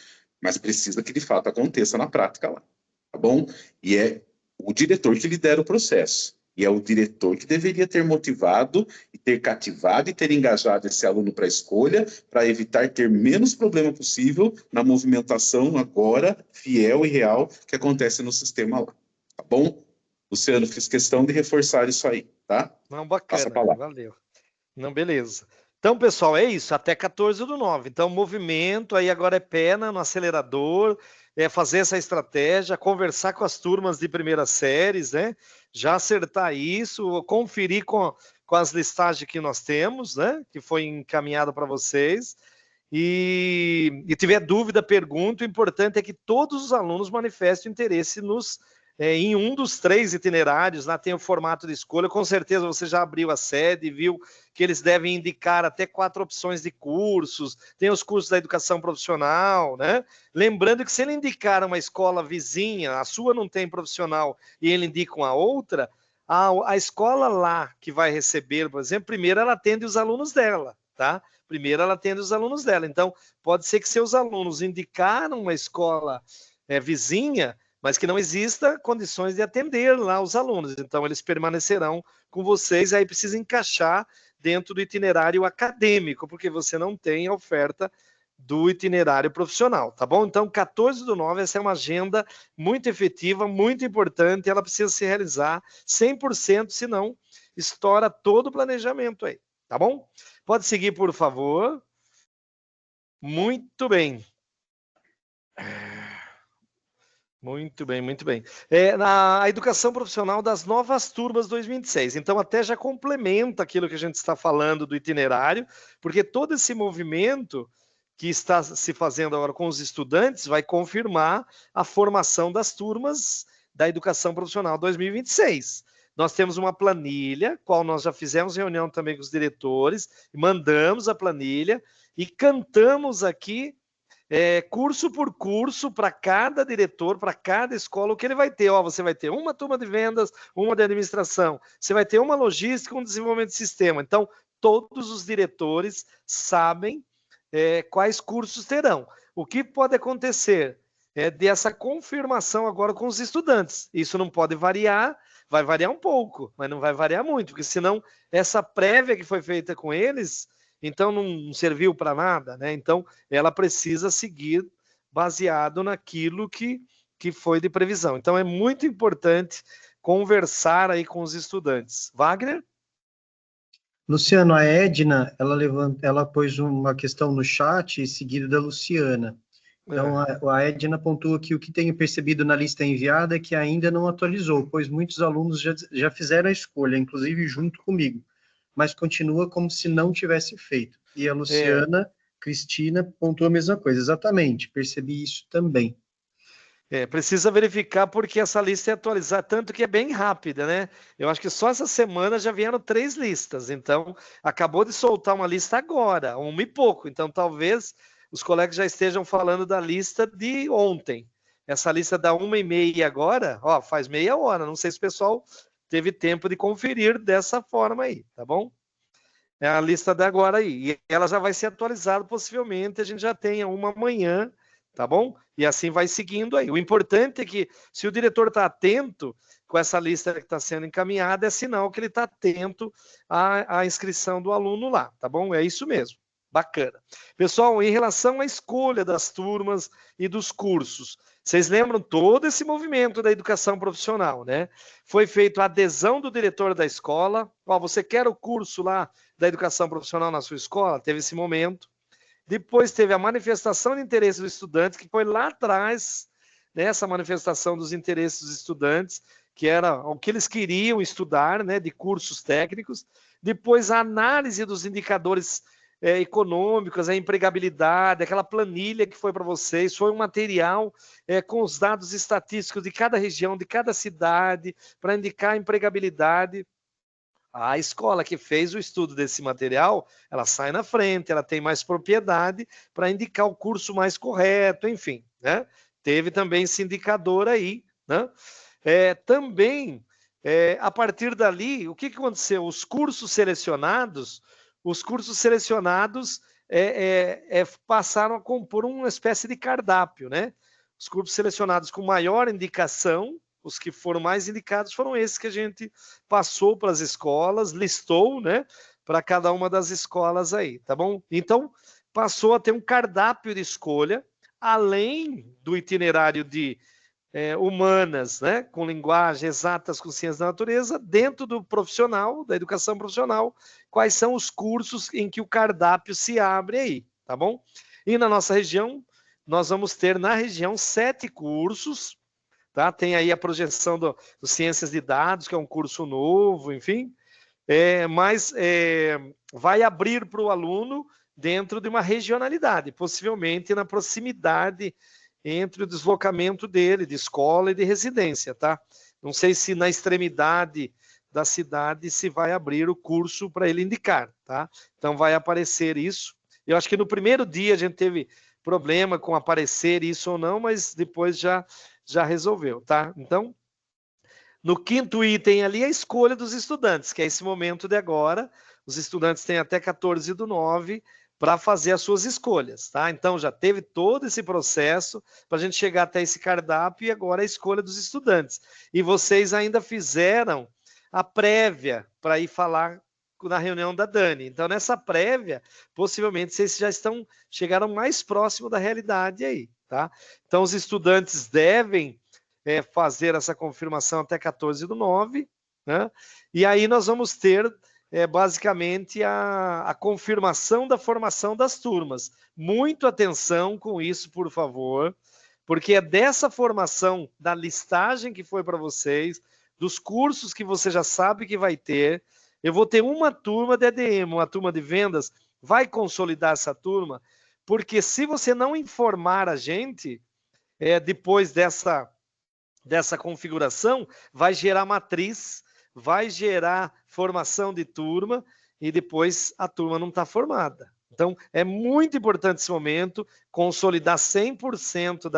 mas precisa que de fato aconteça na prática lá. tá bom? E é o diretor que lidera o processo. E é o diretor que deveria ter motivado e ter cativado e ter engajado esse aluno para a escolha, para evitar ter menos problema possível na movimentação agora, fiel e real, que acontece no sistema lá. Tá bom? Luciano, fiz questão de reforçar isso aí, tá? Não, Passa a bacana, palavra. valeu. Não, beleza. Então, pessoal, é isso, até 14/9. Então, movimento aí agora é pena no acelerador, é fazer essa estratégia, conversar com as turmas de primeiras séries, né? Já acertar isso, conferir com as listagens que nós temos, né? Que foi encaminhado para vocês. E tiver dúvida, pergunta. O importante é que todos os alunos manifestem interesse em um dos 3 itinerários. Lá tem o formato de escolha. Com certeza você já abriu a sede e viu que eles devem indicar até 4 opções de cursos. Tem os cursos da educação profissional, né? Lembrando que se ele indicar uma escola vizinha, a sua não tem profissional e ele indica uma outra, a escola lá que vai receber, por exemplo, primeiro ela atende os alunos dela, tá? Primeiro ela atende os alunos dela. Então, pode ser que seus alunos indicaram uma escola vizinha, mas que não exista condições de atender lá os alunos. Então, eles permanecerão com vocês, aí precisa encaixar dentro do itinerário acadêmico, porque você não tem a oferta do itinerário profissional, tá bom? Então, 14/9, essa é uma agenda muito efetiva, muito importante, ela precisa se realizar 100%, senão estoura todo o planejamento aí, tá bom? Pode seguir, por favor. Muito bem. Muito bem, muito bem. Na educação profissional das novas turmas 2026. Então, até já complementa aquilo que a gente está falando do itinerário, porque todo esse movimento que está se fazendo agora com os estudantes vai confirmar a formação das turmas da educação profissional 2026. Nós temos uma planilha, qual nós já fizemos reunião também com os diretores, mandamos a planilha e cantamos aqui curso por curso, para cada diretor, para cada escola, o que ele vai ter. Você vai ter uma turma de vendas, uma de administração, você vai ter uma logística, um desenvolvimento de sistema. Então, todos os diretores sabem quais cursos terão. O que pode acontecer dessa confirmação agora com os estudantes. Isso não pode variar, vai variar um pouco, mas não vai variar muito, porque senão essa prévia que foi feita com eles, então não serviu para nada, né? Então, ela precisa seguir baseado naquilo que foi de previsão. Então, é muito importante conversar aí com os estudantes. Wagner? Luciano, a Edna, ela pôs uma questão no chat, seguido da Luciana. Então, a Edna pontua que o que tenho percebido na lista enviada é que ainda não atualizou, pois muitos alunos já fizeram a escolha, inclusive junto comigo, mas continua como se não tivesse feito. E a Luciana, Cristina, pontua a mesma coisa. Exatamente, percebi isso também. Precisa verificar porque essa lista é atualizada, tanto que é bem rápida, né? Eu acho que só essa semana já vieram 3 listas, então acabou de soltar uma lista agora, 1 e pouco, então talvez os colegas já estejam falando da lista de ontem. Essa lista da 1h30 agora, faz meia hora, não sei se o pessoal teve tempo de conferir dessa forma aí, tá bom? É a lista da agora aí, e ela já vai ser atualizada possivelmente, a gente já tenha uma amanhã, tá bom? E assim vai seguindo aí. O importante é que, se o diretor está atento com essa lista que está sendo encaminhada, é sinal que ele está atento à inscrição do aluno lá, tá bom? É isso mesmo. Bacana. Pessoal, em relação à escolha das turmas e dos cursos, vocês lembram todo esse movimento da educação profissional, né? Foi feita a adesão do diretor da escola. Você quer o curso lá da educação profissional na sua escola? Teve esse momento. Depois teve a manifestação de interesse dos estudantes, que foi lá atrás, né, essa manifestação dos interesses dos estudantes, que era o que eles queriam estudar, né, de cursos técnicos. Depois a análise dos indicadores econômicos, a empregabilidade, aquela planilha que foi para vocês, foi um material com os dados estatísticos de cada região, de cada cidade, para indicar a empregabilidade. A escola que fez o estudo desse material, ela sai na frente, ela tem mais propriedade para indicar o curso mais correto, enfim, né? Teve também esse indicador aí, né? Também, a partir dali, o que aconteceu? Os cursos selecionados passaram a compor uma espécie de cardápio, né? os grupos selecionados com maior indicação, os que foram mais indicados foram esses que a gente passou para as escolas, listou, né, para cada uma das escolas aí, tá bom? Então, passou a ter um cardápio de escolha, além do itinerário de humanas, né, com linguagem, exatas, com ciências da natureza, dentro do profissional, da educação profissional, quais são os cursos em que o cardápio se abre aí, tá bom? E na nossa região, nós vamos ter na região 7 cursos, tá? Tem aí a projeção do Ciências de Dados, que é um curso novo, enfim, mas vai abrir para o aluno dentro de uma regionalidade, possivelmente na proximidade entre o deslocamento dele, de escola e de residência, tá? Não sei se na extremidade da cidade se vai abrir o curso para ele indicar, tá? Então vai aparecer isso. Eu acho que no primeiro dia a gente teve problema com aparecer isso ou não, mas depois já resolveu, tá? Então, no 5º item ali, a escolha dos estudantes, que é esse momento de agora. Os estudantes têm até 14/9 para fazer as suas escolhas, tá? Então, já teve todo esse processo para a gente chegar até esse cardápio e agora a escolha dos estudantes. E vocês ainda fizeram a prévia para ir falar na reunião da Dani. Então, nessa prévia, possivelmente, vocês já chegaram mais próximo da realidade aí, tá? Então, os estudantes devem fazer essa confirmação até 14/9, né? E aí nós vamos ter basicamente a confirmação da formação das turmas. Muito atenção com isso, por favor, porque é dessa formação, da listagem que foi para vocês, dos cursos que você já sabe que vai ter. Eu vou ter uma turma de EDM, uma turma de vendas, vai consolidar essa turma, porque se você não informar a gente, depois dessa configuração, vai gerar matriz, vai gerar formação de turma e depois a turma não está formada. Então, é muito importante esse momento, consolidar 100%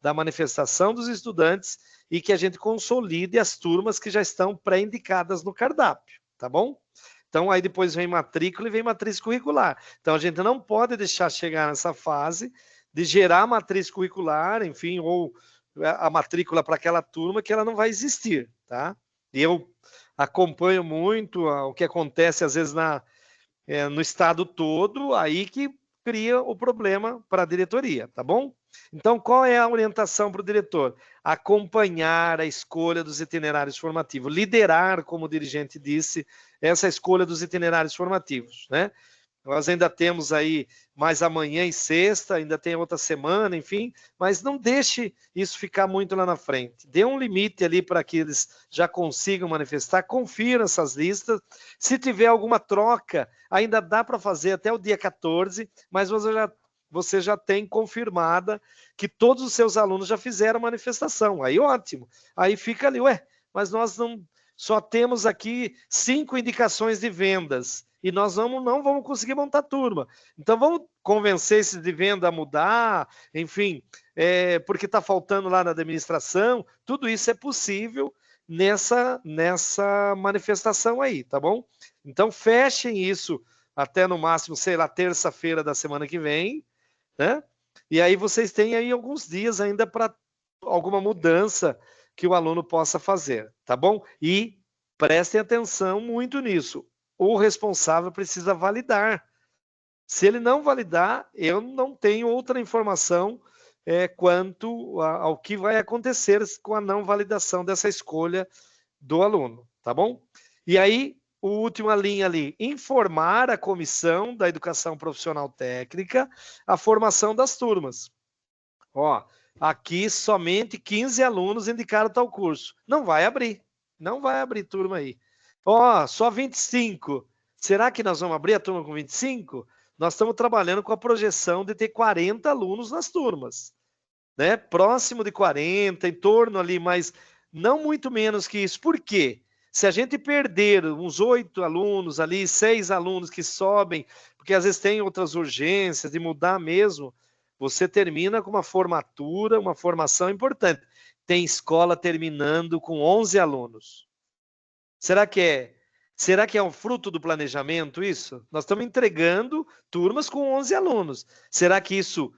da manifestação dos estudantes e que a gente consolide as turmas que já estão pré-indicadas no cardápio, tá bom? Então, aí depois vem matrícula e vem matriz curricular. Então, a gente não pode deixar chegar nessa fase de gerar matriz curricular, enfim, ou a matrícula para aquela turma que ela não vai existir, tá? E eu acompanho muito o que acontece às vezes no estado todo, aí que cria o problema para a diretoria, tá bom? Então, qual é a orientação para o diretor? Acompanhar a escolha dos itinerários formativos, liderar, como o dirigente disse, essa escolha dos itinerários formativos, né? Nós ainda temos aí mais amanhã e sexta, ainda tem outra semana, enfim, mas não deixe isso ficar muito lá na frente. Dê um limite ali para que eles já consigam manifestar, confira essas listas. Se tiver alguma troca, ainda dá para fazer até o dia 14, mas você já tem confirmada que todos os seus alunos já fizeram manifestação. Aí ótimo. Aí fica ali, mas nós não só temos aqui 5 indicações de vendas e nós não vamos conseguir montar turma. Então vamos convencer esses de venda a mudar, enfim, porque está faltando lá na administração. Tudo isso é possível nessa manifestação aí, tá bom? Então fechem isso até no máximo, sei lá, terça-feira da semana que vem, né? E aí vocês têm aí alguns dias ainda para alguma mudança que o aluno possa fazer, tá bom? E prestem atenção muito nisso. O responsável precisa validar. Se ele não validar, eu não tenho outra informação quanto ao que vai acontecer com a não validação dessa escolha do aluno, tá bom? E aí, a última linha ali, informar a comissão da educação profissional técnica a formação das turmas. Ó, aqui somente 15 alunos indicaram tal curso. Não vai abrir turma aí. Ó, só 25. Será que nós vamos abrir a turma com 25? Nós estamos trabalhando com a projeção de ter 40 alunos nas turmas, né? Próximo de 40, em torno ali, mas não muito menos que isso. Por quê? Se a gente perder uns 8 alunos ali, 6 alunos que sobem, porque às vezes tem outras urgências de mudar mesmo, você termina com uma formatura, uma formação importante. Tem escola terminando com 11 alunos. Será que é um fruto do planejamento isso? Nós estamos entregando turmas com 11 alunos. Será que isso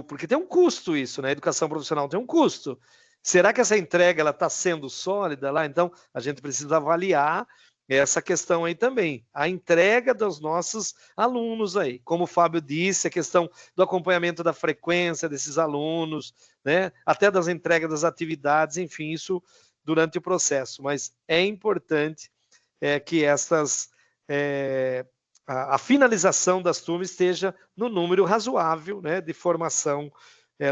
Porque tem um custo isso, né? A educação profissional tem um custo. Será que essa entrega está sendo sólida lá? Então, a gente precisa avaliar essa questão aí também. A entrega dos nossos alunos aí. Como o Fábio disse, a questão do acompanhamento da frequência desses alunos, né? Até das entregas das atividades, enfim, isso durante o processo. Mas é importante que a finalização das turmas esteja no número razoável, né, de formação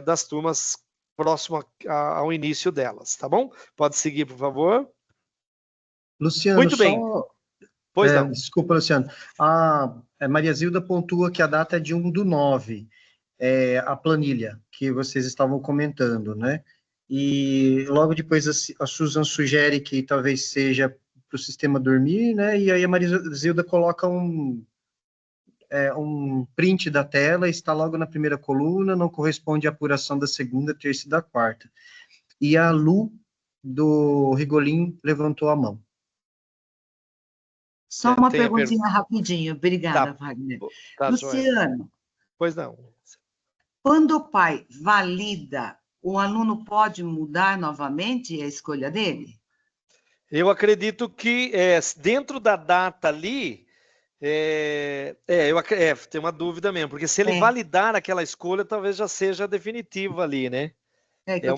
das turmas próximo ao início delas, tá bom? Pode seguir, por favor. Luciano, Muito bem. Pois não. Desculpa, Luciano. A Maria Zilda pontua que a data é de 1/9, a planilha que vocês estavam comentando, né? E logo depois a Susan sugere que talvez seja para o sistema dormir, né? E aí a Maria Zilda coloca um print da tela, está logo na primeira coluna, não corresponde à apuração da segunda, terça e da quarta. E a Lu, do Rigolim, levantou a mão. Só uma perguntinha rapidinho. Obrigada, Tá. Wagner. Tá, Luciano, pois não. Quando o pai valida, o aluno pode mudar novamente a escolha dele? Eu acredito que dentro da data ali, tem uma dúvida mesmo, porque se ele validar aquela escolha, talvez já seja definitiva ali, né? Eu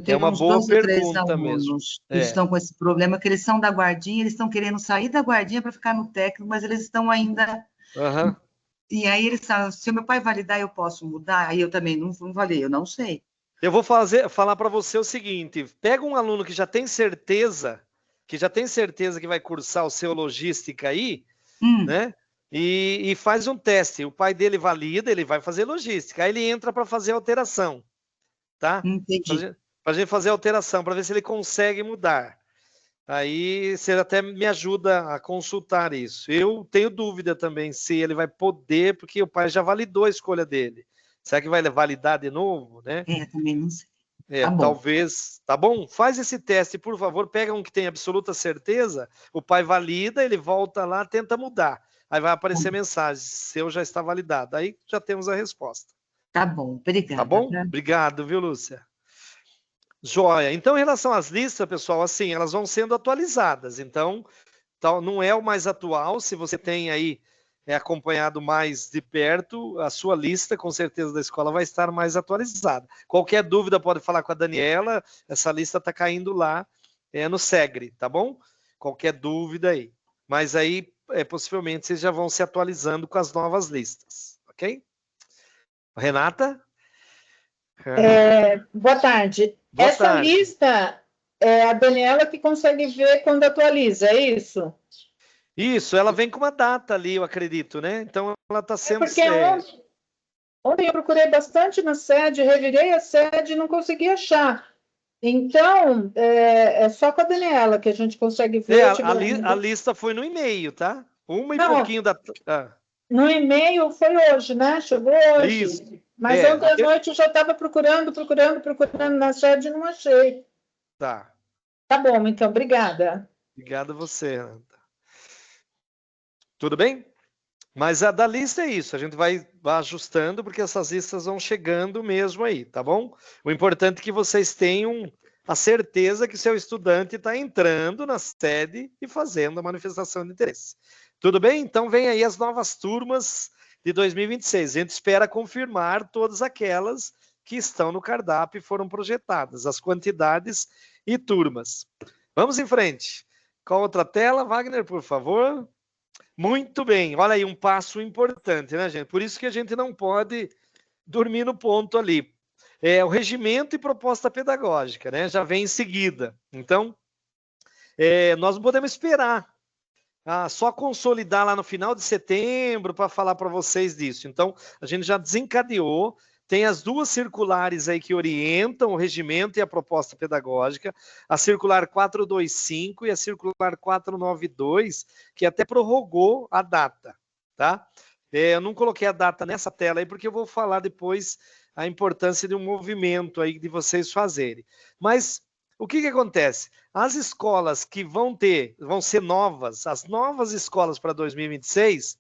tenho uns boa 2 ou 3 pergunta alunos mesmo. que estão com esse problema, que eles são da guardinha, eles estão querendo sair da guardinha para ficar no técnico, mas eles estão ainda... Uhum. E aí eles falam, se o meu pai validar, eu posso mudar? Aí eu também não valei, eu não sei. Eu vou falar para você o seguinte, pega um aluno que já tem certeza que vai cursar o seu logística aí, né? E faz um teste. O pai dele valida, ele vai fazer logística. Aí ele entra para fazer alteração, tá? Entendi. Para a gente fazer alteração, para ver se ele consegue mudar. Aí você até me ajuda a consultar isso. Eu tenho dúvida também se ele vai poder, porque o pai já validou a escolha dele. Será que vai validar de novo, né? Também não sei. Tá bom. Talvez, tá bom? Faz esse teste, por favor, pega um que tem absoluta certeza, o pai valida, ele volta lá, tenta mudar. Aí vai aparecer mensagem, seu já está validado. Aí já temos a resposta. Tá bom, obrigada. Tá bom? Obrigado, viu, Lúcia? Joia. Então, em relação às listas, pessoal, assim, elas vão sendo atualizadas. Então, não é o mais atual. Se você tem aí acompanhado mais de perto, a sua lista, com certeza, da escola vai estar mais atualizada. Qualquer dúvida, pode falar com a Daniela. Essa lista está caindo lá no Segre, tá bom? Qualquer dúvida aí. Mas aí, possivelmente, vocês já vão se atualizando com as novas listas, ok? Renata? Boa tarde. Boa tarde. Lista é a Daniela que consegue ver quando atualiza, é isso? Isso, ela vem com uma data ali, eu acredito, né? Então ela está sendo... Porque ontem eu procurei bastante na sede, revirei a sede e não consegui achar. Então, é só com a Daniela que a gente consegue ver. A lista foi no e-mail, tá? Pouquinho da... No e-mail foi hoje, né? Chegou hoje. Isso. Mas ontem à noite eu já estava procurando na sede e não achei. Tá. Tá bom, então, obrigada. Obrigado a você, Renata. Tudo bem? Mas a da lista é isso, a gente vai ajustando, porque essas listas vão chegando mesmo aí, tá bom? O importante é que vocês tenham a certeza que seu estudante está entrando na sede e fazendo a manifestação de interesse. Tudo bem? Então vem aí as novas turmas de 2026. A gente espera confirmar todas aquelas que estão no cardápio e foram projetadas, as quantidades e turmas. Vamos em frente. Qual outra tela, Wagner, por favor? Muito bem. Olha aí, um passo importante, né, gente? Por isso que a gente não pode dormir no ponto ali. O regimento e proposta pedagógica, né? Já vem em seguida. Então, nós não podemos esperar só consolidar lá no final de setembro para falar para vocês disso. Então, a gente já desencadeou, tem as 2 circulares aí que orientam o regimento e a proposta pedagógica, a circular 425 e a circular 492, que até prorrogou a data, tá? Eu não coloquei a data nessa tela aí, porque eu vou falar depois a importância de um movimento aí de vocês fazerem. Mas o que acontece? As escolas que vão ser novas, as novas escolas para 2026,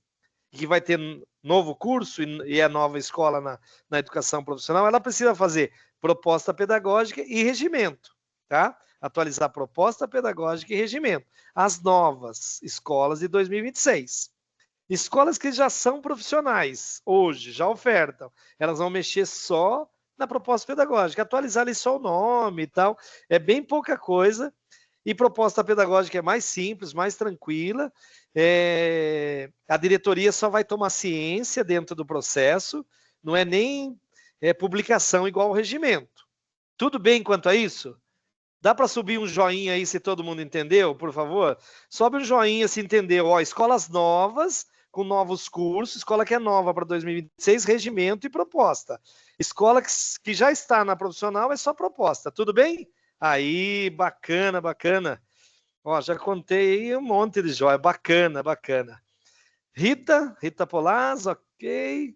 que vai ter novo curso e é nova escola na educação profissional, ela precisa fazer proposta pedagógica e regimento, tá? Atualizar proposta pedagógica e regimento. As novas escolas de 2026. Escolas que já são profissionais, hoje, já ofertam, elas vão mexer só na proposta pedagógica, atualizar ali só o nome e tal, é bem pouca coisa, e proposta pedagógica é mais simples, mais tranquila, a diretoria só vai tomar ciência dentro do processo, não é nem publicação igual ao regimento. Tudo bem quanto a isso? Dá para subir um joinha aí se todo mundo entendeu, por favor? Sobe um joinha se entendeu. Ó, escolas novas, com novos cursos, escola que é nova para 2026, regimento e proposta. Escola que já está na profissional é só proposta, tudo bem? Aí, bacana, bacana. Ó, já contei um monte de joia, bacana, bacana. Rita Polaz, ok.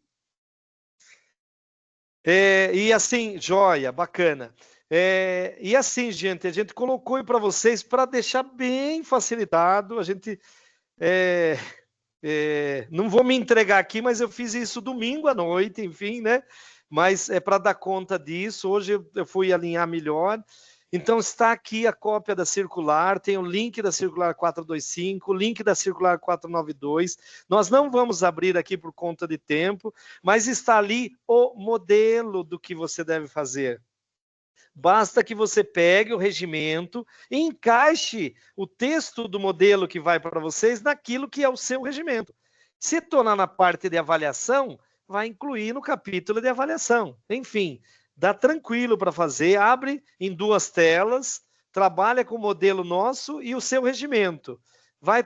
E assim, joia, bacana. E assim, gente, a gente colocou aí para vocês para deixar bem facilitado. A gente não vou me entregar aqui, mas eu fiz isso domingo à noite, enfim, né? Mas é para dar conta disso. Hoje eu fui alinhar melhor. Então está aqui a cópia da circular, tem o link da circular 425, o link da circular 492. Nós não vamos abrir aqui por conta de tempo, mas está ali o modelo do que você deve fazer. Basta que você pegue o regimento e encaixe o texto do modelo que vai para vocês naquilo que é o seu regimento. Se tornar na parte de avaliação, vai incluir no capítulo de avaliação. Enfim, dá tranquilo para fazer, abre em 2 telas, trabalha com o modelo nosso e o seu regimento.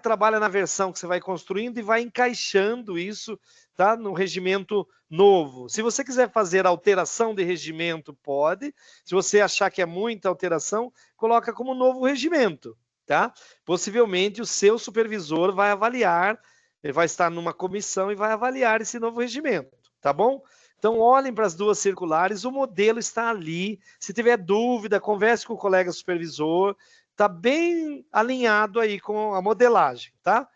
Trabalha na versão que você vai construindo e vai encaixando isso, tá, no regimento novo. Se você quiser fazer alteração de regimento, pode. Se você achar que é muita alteração, coloca como novo regimento, tá? Possivelmente o seu supervisor vai avaliar, ele vai estar numa comissão e vai avaliar esse novo regimento, tá bom? Então, olhem para as 2 circulares, o modelo está ali. Se tiver dúvida, converse com o colega supervisor. Está bem alinhado aí com a modelagem, tá?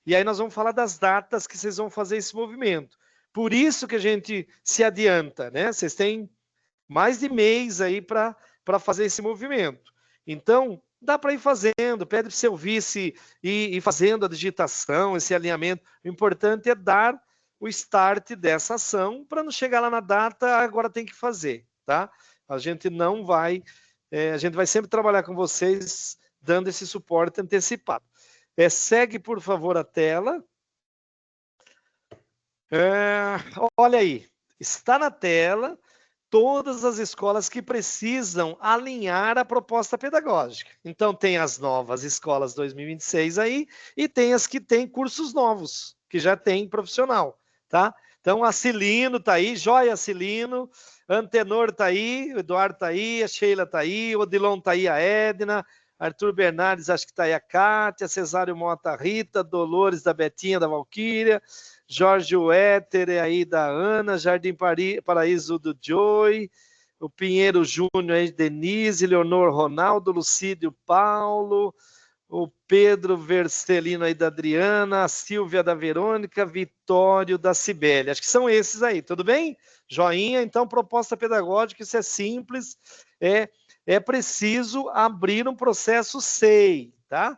E aí nós vamos falar das datas que vocês vão fazer esse movimento. Por isso que a gente se adianta, né? Vocês têm mais de mês aí para fazer esse movimento. Então, dá para ir fazendo, pede para o seu vice ir fazendo a digitação, esse alinhamento. O importante é dar o start dessa ação para não chegar lá na data, agora tem que fazer, tá? A gente não vai, a gente vai sempre trabalhar com vocês dando esse suporte antecipado. Segue, por favor, a tela. Olha aí, está na tela todas as escolas que precisam alinhar a proposta pedagógica. Então, tem as novas escolas 2026 aí, e tem as que têm cursos novos, que já tem profissional, tá? Então, a Cilino está aí, Joia Cilino, Antenor está aí, o Eduardo está aí, a Sheila está aí, o Odilon está aí, a Edna, Arthur Bernardes, acho que está aí a Kátia, Cesário Mota, a Rita, Dolores da Betinha, da Valquíria, Jorge Wetter aí da Ana, Jardim Paraíso do Joey, o Pinheiro Júnior aí, Denise, Leonor Ronaldo, Lucídio Paulo, o Pedro Vercelino aí da Adriana, a Silvia da Verônica, Vitório da Cibele. Acho que são esses aí, tudo bem? Joinha, então, proposta pedagógica, isso é simples, é preciso abrir um processo SEI, tá?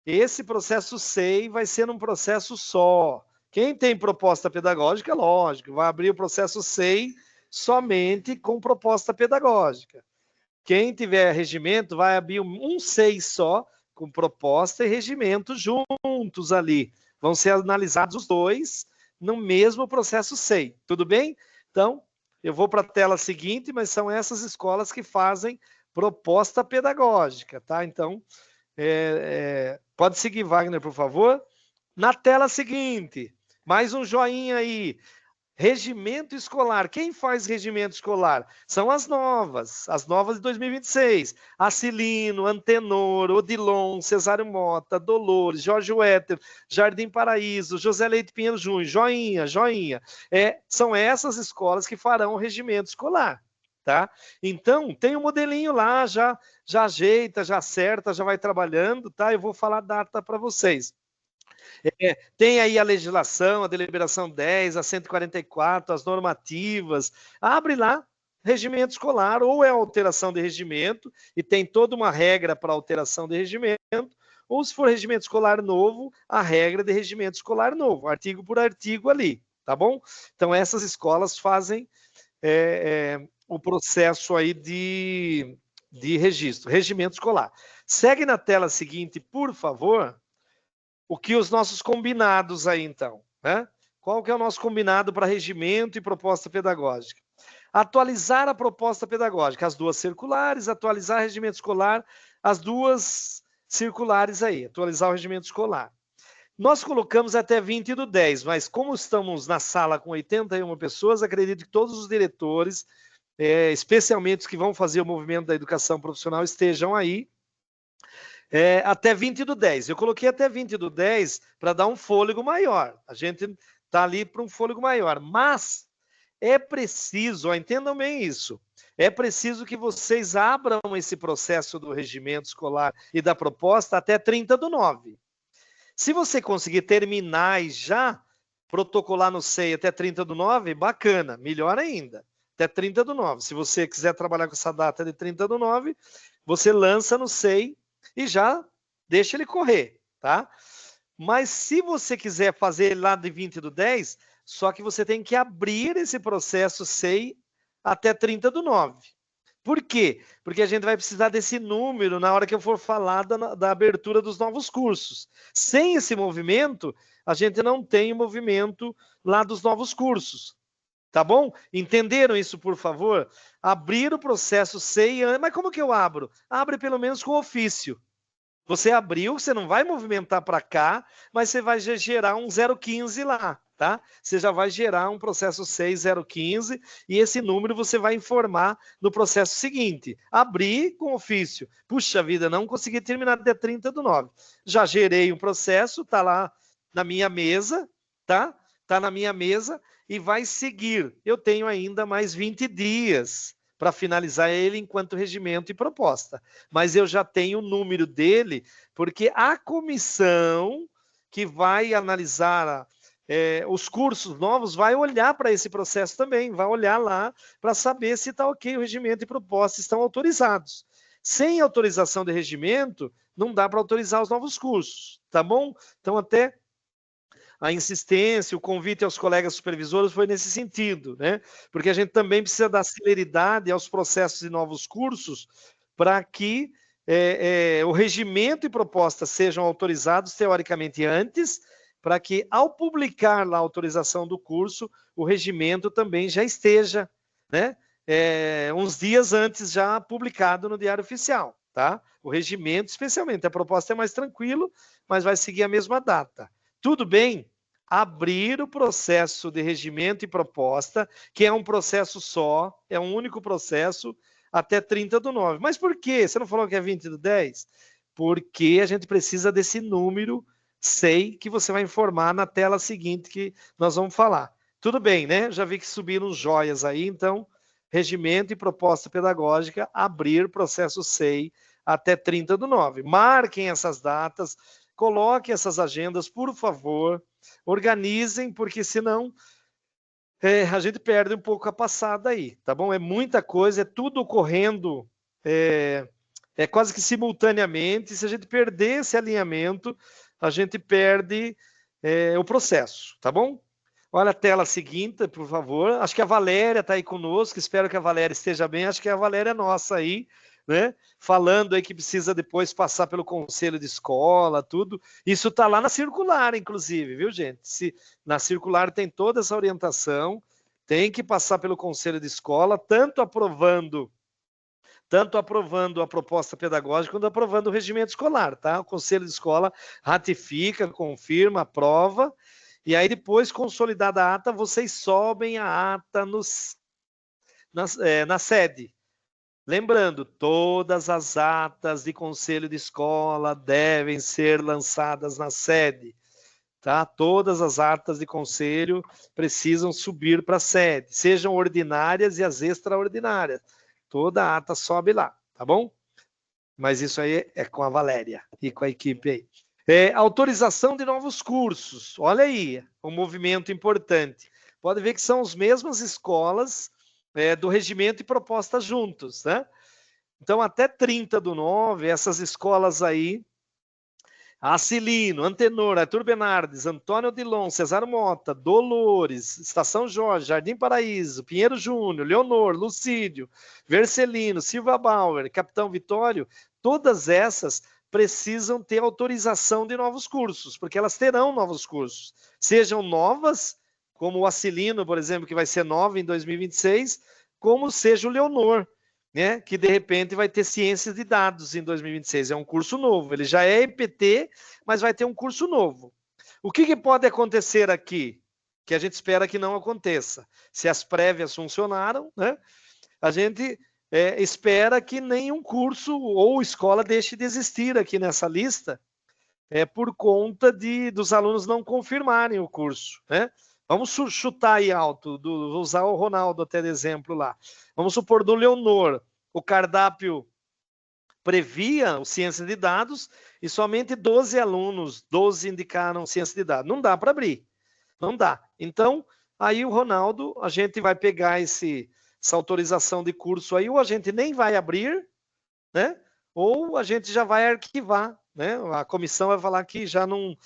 Esse processo SEI vai ser um processo só. Quem tem proposta pedagógica, lógico, vai abrir o processo SEI somente com proposta pedagógica. Quem tiver regimento vai abrir um SEI só, com proposta e regimento juntos ali. Vão ser analisados os 2 no mesmo processo SEI. Tudo bem? Então, eu vou para a tela seguinte, mas são essas escolas que fazem proposta pedagógica, tá? Então, pode seguir, Wagner, por favor. Na tela seguinte, mais um joinha aí. Regimento escolar. Quem faz regimento escolar? São as novas de 2026. Acilino, Antenor, Odilon, Cesário Mota, Dolores, Jorge Wetter, Jardim Paraíso, José Leite Pinheiro Júnior, joinha, joinha. São essas escolas que farão o regimento escolar, tá? Então, tem um modelinho lá, já ajeita, já acerta, já vai trabalhando, tá? Eu vou falar a data para vocês. Tem aí a legislação, a deliberação 10, a 144, as normativas. Abre lá, regimento escolar, ou é alteração de regimento, e tem toda uma regra para alteração de regimento, ou se for regimento escolar novo, a regra de regimento escolar novo, artigo por artigo ali, tá bom? Então, essas escolas fazem o processo aí de registro, regimento escolar. Segue na tela seguinte, por favor, o que os nossos combinados aí, então, né? Qual que é o nosso combinado para regimento e proposta pedagógica? Atualizar a proposta pedagógica, as duas circulares, atualizar o regimento escolar, as duas circulares aí, atualizar o regimento escolar. Nós colocamos até 20/10, mas como estamos na sala com 81 pessoas, acredito que todos os diretores, especialmente os que vão fazer o movimento da educação profissional, estejam aí. Até 20/10. Eu coloquei até 20/10 para dar um fôlego maior. A gente está ali para um fôlego maior. Mas é preciso, entendam bem isso, é preciso que vocês abram esse processo do regimento escolar e da proposta até 30/9. Se você conseguir terminar e já protocolar no SEI até 30/9, bacana, melhor ainda. Até 30/9. Se você quiser trabalhar com essa data de 30/9, você lança no SEI e já deixa ele correr, tá? Mas se você quiser fazer lá de 20/10, só que você tem que abrir esse processo SEI até 30/9. Por quê? Porque a gente vai precisar desse número na hora que eu for falar da abertura dos novos cursos. Sem esse movimento, a gente não tem o movimento lá dos novos cursos. Tá bom? Entenderam isso, por favor? Abrir o processo SEI, mas como que eu abro? Abre pelo menos com ofício. Você abriu, você não vai movimentar para cá, mas você vai gerar um 015 lá, tá? Você já vai gerar um processo 6015 e esse número você vai informar no processo seguinte. Abrir com ofício. Puxa vida, não consegui terminar até 30/9. Já gerei um processo, tá lá na minha mesa, tá? Tá na minha mesa e vai seguir. Eu tenho ainda mais 20 dias para finalizar ele enquanto regimento e proposta. Mas eu já tenho o número dele, porque a comissão que vai analisar os cursos novos vai olhar para esse processo também, vai olhar lá para saber se está ok o regimento e proposta estão autorizados. Sem autorização de regimento, não dá para autorizar os novos cursos, tá bom? Então, até a insistência, o convite aos colegas supervisores foi nesse sentido, né? Porque a gente também precisa dar celeridade aos processos de novos cursos para que o regimento e proposta sejam autorizados teoricamente antes, para que ao publicar lá a autorização do curso, o regimento também já esteja, né? Uns dias antes já publicado no Diário Oficial, tá? O regimento, especialmente, a proposta é mais tranquilo, mas vai seguir a mesma data. Tudo bem? Abrir o processo de regimento e proposta, que é um processo só, é um único processo, até 30/9. Mas por quê? Você não falou que é 20/10? Porque a gente precisa desse número SEI que você vai informar na tela seguinte que nós vamos falar. Tudo bem, né? Já vi que subiram os joias aí, então, regimento e proposta pedagógica, abrir processo SEI até 30/9. Marquem essas datas, coloquem essas agendas, por favor, organizem, porque senão a gente perde um pouco a passada aí, tá bom? É muita coisa, é tudo ocorrendo quase que simultaneamente. Se a gente perder esse alinhamento, a gente perde o processo, tá bom? Olha a tela seguinte, por favor. Acho que a Valéria está aí conosco, espero que a Valéria esteja bem, acho que a Valéria é nossa aí, né? Falando aí que precisa depois passar pelo conselho de escola, tudo. Isso está lá na circular, inclusive, viu, gente? Na circular tem toda essa orientação, tem que passar pelo conselho de escola, tanto aprovando a proposta pedagógica quanto aprovando o regimento escolar, tá? O conselho de escola ratifica, confirma, aprova, e aí depois, consolidada a ata, vocês sobem a ata na sede. Lembrando, todas as atas de conselho de escola devem ser lançadas na sede, tá? Todas as atas de conselho precisam subir para a sede, sejam ordinárias e as extraordinárias. Toda a ata sobe lá, tá bom? Mas isso aí é com a Valéria e com a equipe aí. Autorização de novos cursos. Olha aí, um movimento importante. Pode ver que são as mesmas escolas do regimento e proposta juntos, né? Então, até 30/9, essas escolas aí, Acilino, Antenor, Arthur Bernardes, Antônio Odilon, Cesar Mota, Dolores, Estação Jorge, Jardim Paraíso, Pinheiro Júnior, Leonor, Lucídio, Vercelino, Silva Bauer, Capitão Vitório, todas essas precisam ter autorização de novos cursos, porque elas terão novos cursos. Sejam novas, como o Acilino, por exemplo, que vai ser nova em 2026, como seja o Leonor, né, que de repente vai ter ciências de dados em 2026. É um curso novo, ele já é EPT, mas vai ter um curso novo. O que pode acontecer aqui? Que a gente espera que não aconteça. Se as prévias funcionaram, né, a gente espera que nenhum curso ou escola deixe de existir aqui nessa lista, por conta dos alunos não confirmarem o curso, né? Vamos chutar aí alto, vou usar o Ronaldo até de exemplo lá. Vamos supor, do Leonor, o cardápio previa o ciência de dados e somente 12 alunos, 12 indicaram ciência de dados. Não dá para abrir, não dá. Então, aí o Ronaldo, a gente vai pegar essa autorização de curso aí, ou a gente nem vai abrir, né? Ou a gente já vai arquivar, né? A comissão vai falar que já não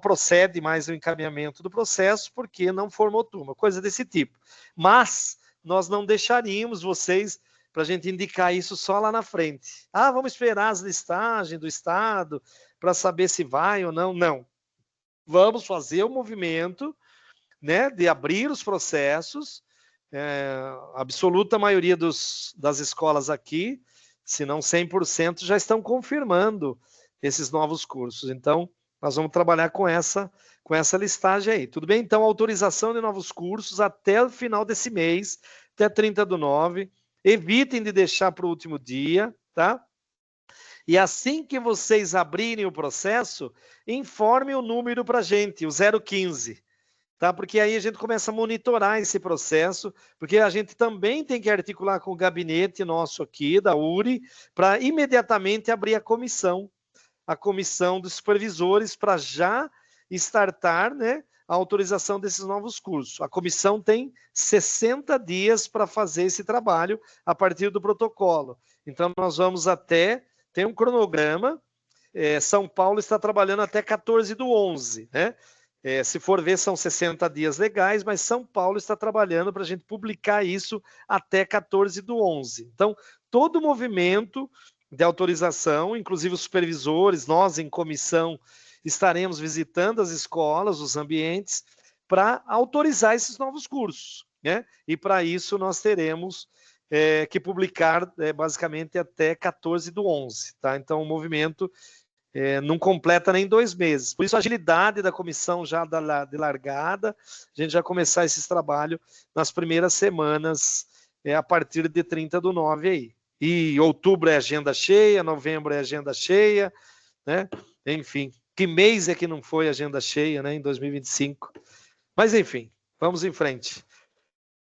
procede mais o encaminhamento do processo porque não formou turma, coisa desse tipo. Mas nós não deixaríamos vocês para a gente indicar isso só lá na frente. Ah, vamos esperar as listagens do Estado para saber se vai ou não. Não. Vamos fazer o movimento, né, de abrir os processos. A absoluta maioria das escolas aqui, se não 100%, já estão confirmando esses novos cursos. Então, nós vamos trabalhar com essa listagem aí. Tudo bem? Então, autorização de novos cursos até o final desse mês, até 30/9. Evitem de deixar para o último dia, tá? E assim que vocês abrirem o processo, informe o número para a gente, o 015. Tá? Porque aí a gente começa a monitorar esse processo, porque a gente também tem que articular com o gabinete nosso aqui, da URI, para imediatamente abrir a comissão dos supervisores, para já startar, né, a autorização desses novos cursos. A comissão tem 60 dias para fazer esse trabalho a partir do protocolo. Então, nós vamos tem um cronograma, São Paulo está trabalhando até 14/11, né? Se for ver, são 60 dias legais, mas São Paulo está trabalhando para a gente publicar isso até 14/11. Então, todo o movimento de autorização, inclusive os supervisores, nós em comissão estaremos visitando as escolas, os ambientes, para autorizar esses novos cursos, né? E para isso nós teremos que publicar basicamente até 14/11, tá? Então o movimento não completa nem 2 meses. Por isso, a agilidade da comissão já de largada, a gente já começar esses trabalhos nas primeiras semanas, a partir de 30/9 aí. E outubro é agenda cheia, novembro é agenda cheia, né? Enfim, que mês é que não foi agenda cheia, né, em 2025? Mas, enfim, vamos em frente.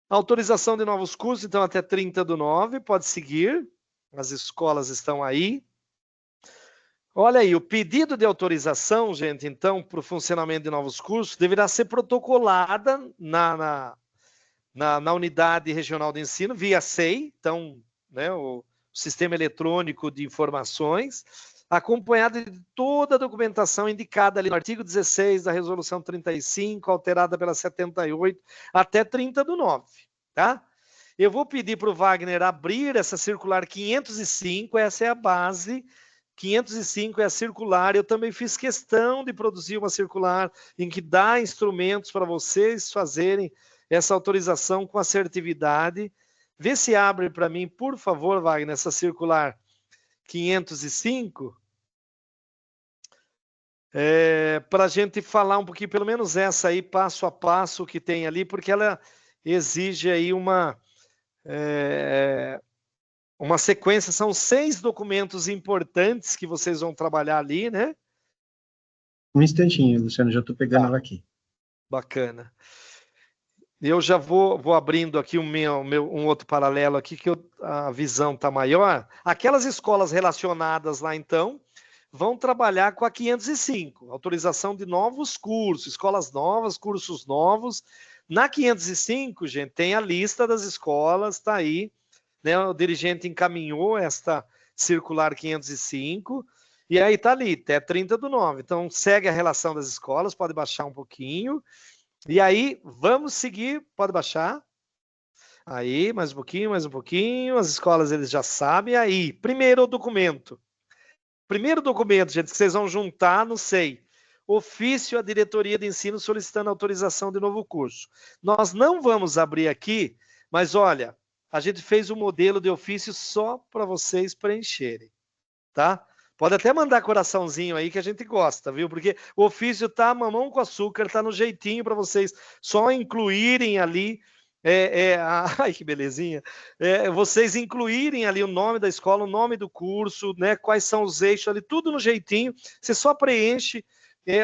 Autorização de novos cursos, então, até 30/9, pode seguir. As escolas estão aí. Olha aí, o pedido de autorização, gente, então, para o funcionamento de novos cursos, deverá ser protocolada na unidade regional de ensino, via SEI, então, né, o Sistema Eletrônico de Informações, acompanhada de toda a documentação indicada ali no artigo 16 da Resolução 35, alterada pela 78, até 30/9, tá? Eu vou pedir para o Wagner abrir essa circular 505, essa é a base. 505 é a circular. Eu também fiz questão de produzir uma circular em que dá instrumentos para vocês fazerem essa autorização com assertividade. Vê se abre para mim, por favor, Wagner, essa circular 505, para a gente falar um pouquinho, pelo menos essa aí, passo a passo que tem ali, porque ela exige aí uma sequência, são 6 documentos importantes que vocês vão trabalhar ali, né? Um instantinho, Luciano, já estou pegando ela aqui. Bacana. Eu já vou abrindo aqui um outro paralelo aqui, que a visão está maior. Aquelas escolas relacionadas lá, então, vão trabalhar com a 505, autorização de novos cursos, escolas novas, cursos novos. Na 505, gente, tem a lista das escolas, está aí, né? O dirigente encaminhou esta circular 505, e aí está ali, até 30/9. Então, segue a relação das escolas, pode baixar um pouquinho, e aí vamos seguir, pode baixar. Aí, mais um pouquinho, as escolas eles já sabem. Aí, primeiro documento, gente, que vocês vão juntar no SEI, ofício à diretoria de ensino solicitando autorização de novo curso. Nós não vamos abrir aqui, mas olha, a gente fez um modelo de ofício só para vocês preencherem, tá? Pode até mandar coraçãozinho aí que a gente gosta, viu? Porque o ofício tá mamão com açúcar, tá no jeitinho para vocês só incluírem ali. Ai, que belezinha. Vocês incluírem ali o nome da escola, o nome do curso, né? Quais são os eixos ali, tudo no jeitinho. Você só preenche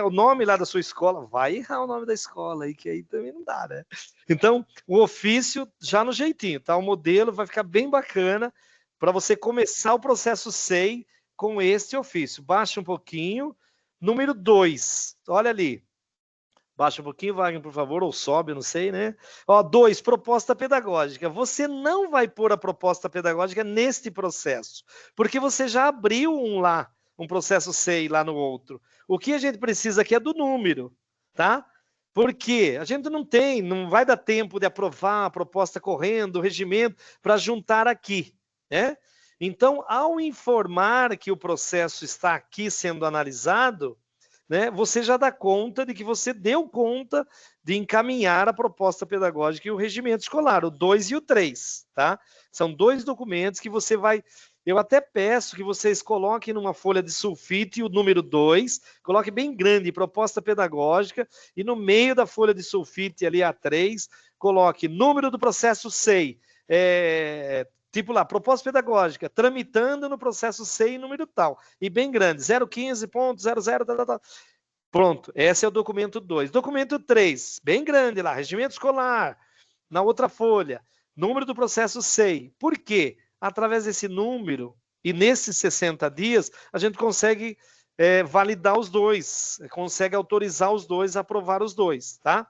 o nome lá da sua escola. Vai errar o nome da escola aí, que aí também não dá, né? Então, o ofício já no jeitinho, tá? O modelo vai ficar bem bacana para você começar o processo SEI com este ofício. Baixa um pouquinho. Número 2, olha ali. Baixa um pouquinho, Wagner, por favor, ou sobe, eu não sei, né? Ó, 2, proposta pedagógica. Você não vai pôr a proposta pedagógica neste processo, porque você já abriu um processo SEI lá no outro. O que a gente precisa aqui é do número, tá? Porque a gente não vai dar tempo de aprovar a proposta correndo, o regimento, para juntar aqui, né? Então, ao informar que o processo está aqui sendo analisado, né, você já dá conta de que você deu conta de encaminhar a proposta pedagógica e o regimento escolar, o 2 e o 3, tá? São 2 documentos que você vai... Eu até peço que vocês coloquem numa folha de sulfite o número 2, coloque bem grande, proposta pedagógica, e no meio da folha de sulfite ali a 3, coloque número do processo SEI, tipo lá, proposta pedagógica, tramitando no processo SEI número tal, e bem grande, 015.00, tal, tal, tal. Pronto, esse é o documento 2. Documento 3, bem grande lá, regimento escolar, na outra folha, número do processo SEI. Por quê? Através desse número, e nesses 60 dias, a gente consegue validar os dois, consegue autorizar os dois, aprovar os dois, tá?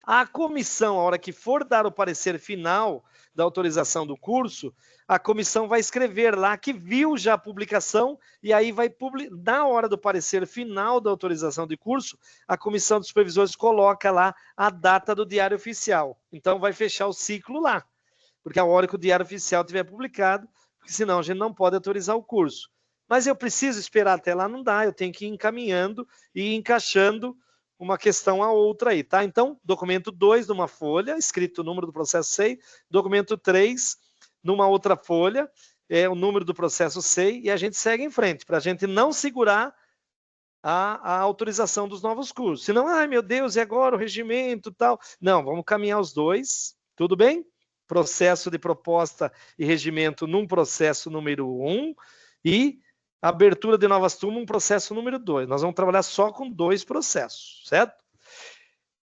A comissão, a hora que for dar o parecer final da autorização do curso, a comissão vai escrever lá que viu já a publicação e aí vai publicar. Na hora do parecer final da autorização de curso, a comissão de supervisores coloca lá a data do diário oficial. Então vai fechar o ciclo lá, porque a hora que o diário oficial tiver publicado, porque senão a gente não pode autorizar o curso. Mas eu preciso esperar até lá, não dá, eu tenho que ir encaminhando e encaixando uma questão a outra aí, tá? Então, documento 2 numa folha, escrito o número do processo SEI, documento 3 numa outra folha, o número do processo SEI, e a gente segue em frente, para a gente não segurar a autorização dos novos cursos. Senão, ai meu Deus, e agora o regimento e tal? Não, vamos caminhar os dois, tudo bem? Processo de proposta e regimento num processo número 1 e abertura de novas turmas, um processo número 2. Nós vamos trabalhar só com 2 processos, certo?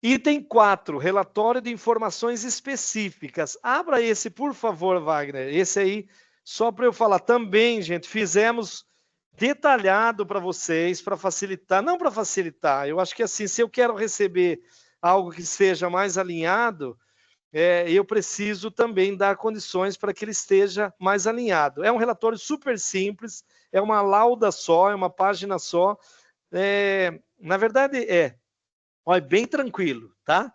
Item 4, relatório de informações específicas. Abra esse, por favor, Wagner. Esse aí, só para eu falar também, gente, fizemos detalhado para vocês, para facilitar. Não para facilitar, eu acho que assim, se eu quero receber algo que seja mais alinhado, eu preciso também dar condições para que ele esteja mais alinhado. É um relatório super simples, é uma lauda só, é uma página só. Na verdade, olha, bem tranquilo, tá?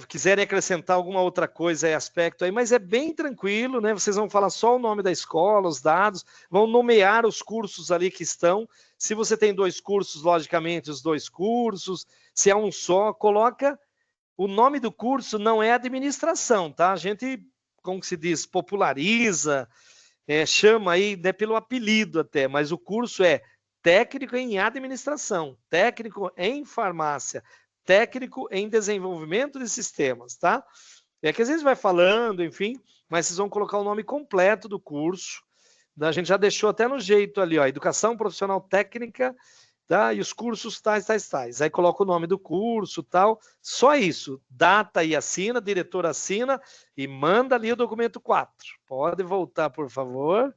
Quiserem acrescentar alguma outra coisa, aspecto aí, mas é bem tranquilo, né? Vocês vão falar só o nome da escola, os dados, vão nomear os cursos ali que estão. Se você tem 2 cursos, logicamente, os 2 cursos. Se é um só, coloca... O nome do curso não é administração, tá? A gente, como se diz, populariza, chama aí, né, pelo apelido até, mas o curso é técnico em administração, técnico em farmácia, técnico em desenvolvimento de sistemas, tá? É que às vezes vai falando, enfim, mas vocês vão colocar o nome completo do curso. A gente já deixou até no jeito ali, ó, educação profissional técnica, tá? E os cursos tais. Aí coloca o nome do curso, tal. Só isso. Data e assina, diretor assina e manda ali o documento 4. Pode voltar, por favor.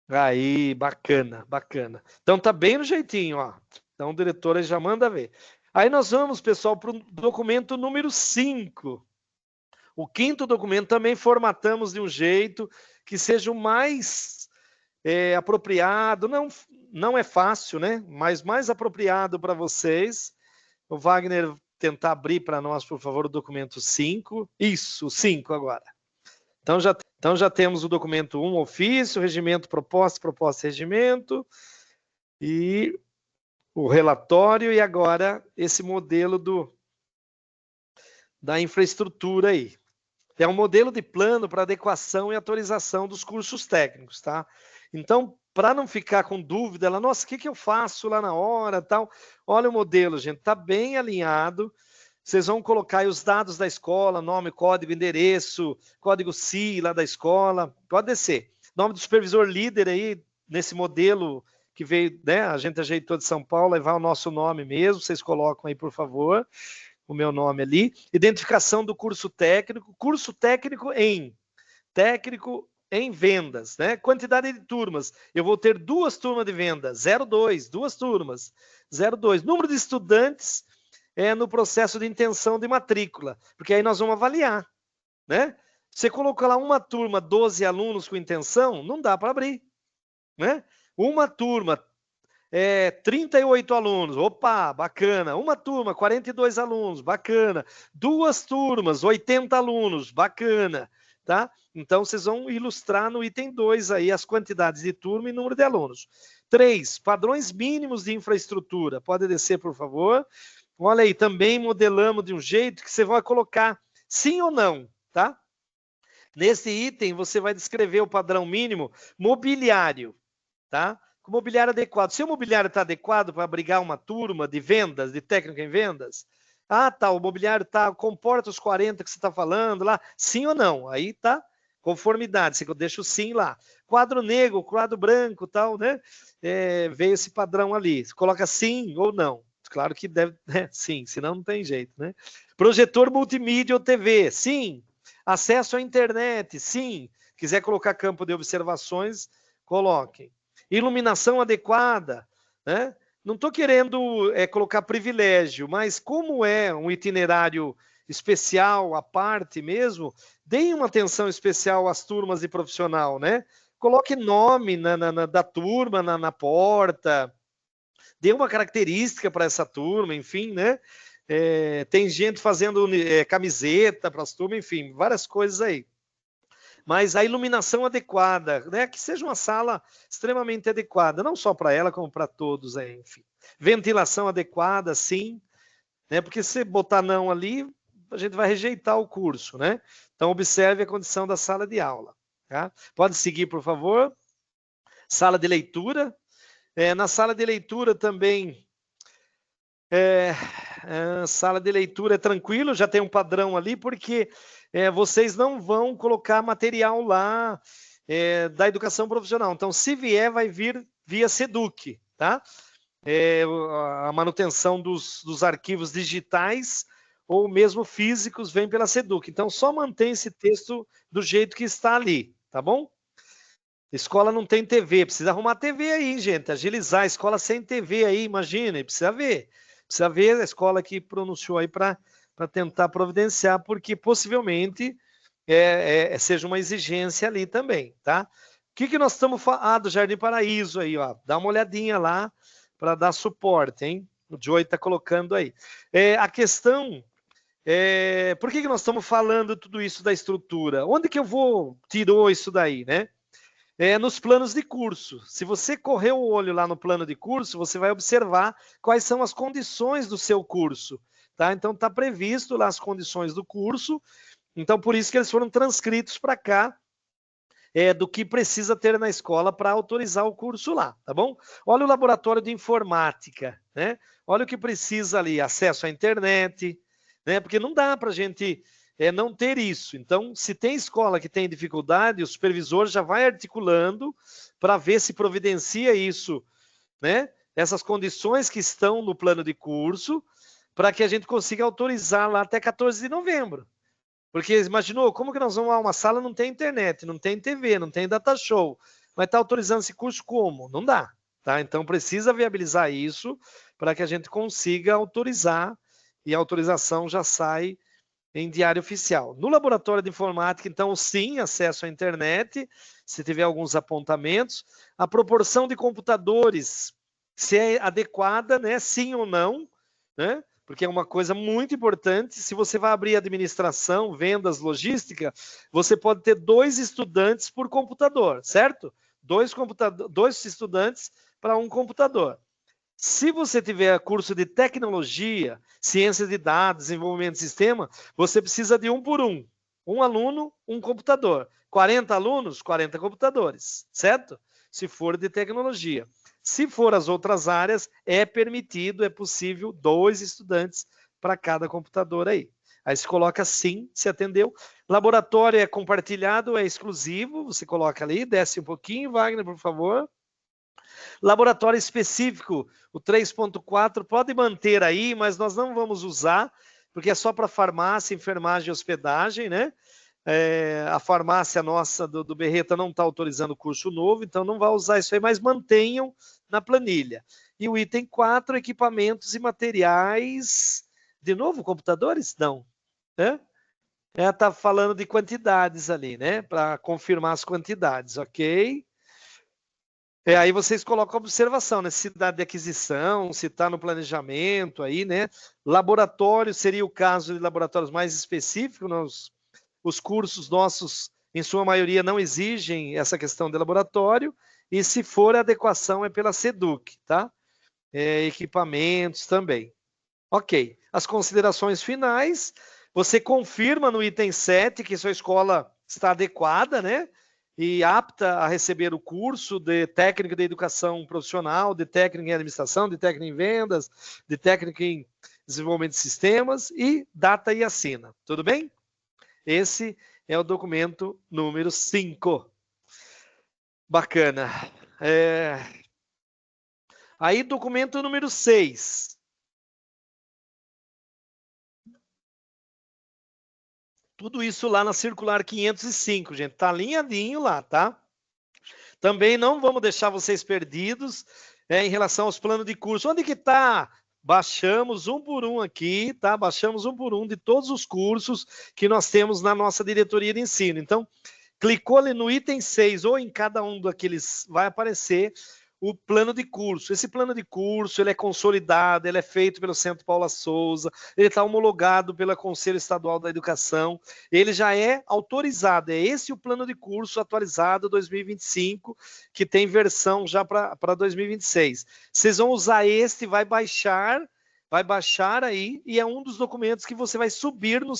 Aí, bacana, bacana. Então tá bem no jeitinho, ó. Então o diretor já manda ver. Aí nós vamos, pessoal, para o documento número 5. O 5º documento também formatamos de um jeito que seja o mais apropriado. Não é fácil, né? Mas mais apropriado para vocês. O Wagner tentar abrir para nós, por favor, o documento 5. Isso, 5 agora. Então já temos o documento 1, ofício, regimento, proposta, regimento, e o relatório, e agora esse modelo da infraestrutura aí. É um modelo de plano para adequação e atualização dos cursos técnicos, tá? Então, para não ficar com dúvida, ela, nossa, o que eu faço lá na hora, tal? Olha o modelo, gente, tá bem alinhado. Vocês vão colocar aí os dados da escola, nome, código, endereço, código CI lá da escola, pode descer. Nome do supervisor líder aí, nesse modelo que veio, né, a gente ajeitou de São Paulo, aí vai o nosso nome mesmo, vocês colocam aí, por favor, o meu nome ali. Identificação do curso técnico em vendas, né? Quantidade de turmas. Eu vou ter 2 turmas de venda, 02, 2 turmas, 02. Número de estudantes no processo de intenção de matrícula, porque aí nós vamos avaliar, né? Você colocou lá uma turma, 12 alunos com intenção, não dá para abrir, né? Uma turma, 38 alunos, opa, bacana. Uma turma, 42 alunos, bacana. 2 turmas, 80 alunos, bacana, tá? Então, vocês vão ilustrar no item 2 aí as quantidades de turma e número de alunos. 3, padrões mínimos de infraestrutura. Pode descer, por favor. Olha aí, também modelamos de um jeito que você vai colocar sim ou não, tá? Nesse item, você vai descrever o padrão mínimo mobiliário, tá? Com mobiliário adequado. Se o mobiliário está adequado para abrigar uma turma de vendas, de técnica em vendas, tá, o mobiliário comporta os 40 que você está falando lá, sim ou não? Aí tá conformidade, você deixa o sim lá. Quadro negro, quadro branco, tal, né? Veio esse padrão ali. Você coloca sim ou não. Claro que deve, né? Sim, senão não tem jeito, né? Projetor multimídia ou TV, sim. Acesso à internet, sim. Quiser colocar campo de observações, coloquem. Iluminação adequada, né? Não estou querendo colocar privilégio, mas como é um itinerário especial, à parte mesmo, deem uma atenção especial às turmas de profissional, né? Coloque nome da turma na porta, dê uma característica para essa turma, enfim, né? Tem gente fazendo camiseta para as turmas, enfim, várias coisas aí. Mas a iluminação adequada, né? Que seja uma sala extremamente adequada, não só para ela, como para todos, enfim. Ventilação adequada, sim, né? Porque se botar não ali, a gente vai rejeitar o curso, né? Então, observe a condição da sala de aula. Tá? Pode seguir, por favor. Sala de leitura. Na sala de leitura também, sala de leitura é tranquilo, já tem um padrão ali, porque vocês não vão colocar material lá da educação profissional. Então, se vier, vai vir via SEDUC, tá? A manutenção dos arquivos digitais ou mesmo físicos vem pela SEDUC. Então, só mantém esse texto do jeito que está ali, tá bom? Escola não tem TV, precisa arrumar TV aí, gente, agilizar. A escola sem TV aí, imagina, precisa ver. Precisa ver a escola que pronunciou aí para tentar providenciar, porque possivelmente seja uma exigência ali também, tá? O que nós estamos falando? Do Jardim Paraíso aí, ó. Dá uma olhadinha lá para dar suporte, hein? O Joey está colocando aí. A questão por que nós estamos falando tudo isso da estrutura? Onde que tirou isso daí, né? Nos planos de curso. Se você correr o olho lá no plano de curso, você vai observar quais são as condições do seu curso. Tá? Então, está previsto lá as condições do curso. Então, por isso que eles foram transcritos para cá, do que precisa ter na escola para autorizar o curso lá, tá bom? Olha o laboratório de informática, né? Olha o que precisa ali, acesso à internet, né? Porque não dá para a gente não ter isso. Então, se tem escola que tem dificuldade, o supervisor já vai articulando para ver se providencia isso, né? Essas condições que estão no plano de curso, para que a gente consiga autorizar lá até 14 de novembro. Porque imaginou, como que nós vamos a uma sala, não tem internet, não tem TV, não tem data show. mas está autorizando esse curso como? Não dá, tá? Então precisa viabilizar isso para que a gente consiga autorizar, e a autorização já sai em diário oficial. No laboratório de informática, então, sim, acesso à internet, se tiver alguns apontamentos. A proporção de computadores, se é adequada, né? Sim ou não, né? Porque é uma coisa muito importante. Se você vai abrir administração, vendas, logística, você pode ter 2 estudantes por computador, certo? 2 estudantes para um computador. Se você tiver curso de tecnologia, ciência de dados, desenvolvimento de sistema, você precisa de 1 por 1. Um aluno, um computador. 40 alunos, 40 computadores, certo? Se for de tecnologia. Se for as outras áreas, é permitido, é possível 2 estudantes para cada computador aí. Aí se coloca sim, se atendeu. Laboratório é compartilhado, é exclusivo, você coloca ali, desce um pouquinho, Wagner, por favor. Laboratório específico, o 3.4, pode manter aí, mas nós não vamos usar, porque é só para farmácia, enfermagem e hospedagem, né? A farmácia nossa do Berreta não está autorizando o curso novo, então não vai usar isso aí, mas mantenham na planilha. E o item 4, equipamentos e materiais. De novo, computadores? Não. Está falando de quantidades ali, né? Para confirmar as quantidades, ok? Aí vocês colocam a observação, necessidade de aquisição, se está no planejamento aí, né? Laboratório seria o caso de laboratórios mais específicos. Os cursos nossos, em sua maioria, não exigem essa questão de laboratório, e se for a adequação é pela SEDUC, tá? Equipamentos também. Ok. As considerações finais, você confirma no item 7 que sua escola está adequada, né? E apta a receber o curso de técnico de educação profissional, de técnico em administração, de técnico em vendas, de técnico em desenvolvimento de sistemas, e data e assina. Tudo bem? Esse é o documento número 5. Bacana. Aí, documento número 6. Tudo isso lá na circular 505, gente. Tá alinhadinho lá, tá? Também não vamos deixar vocês perdidos em relação aos planos de curso. Onde que tá? Baixamos 1 por 1 aqui, tá? Baixamos 1 por 1 de todos os cursos que nós temos na nossa diretoria de ensino. Então, clicou ali no item 6 ou em cada um daqueles, vai aparecer o plano de curso. Esse plano de curso, ele é consolidado, ele é feito pelo Centro Paula Souza, ele está homologado pelo Conselho Estadual da Educação, ele já é autorizado. É esse o plano de curso atualizado 2025, que tem versão já para 2026. Vocês vão usar este, vai baixar aí, e é um dos documentos que você vai subir no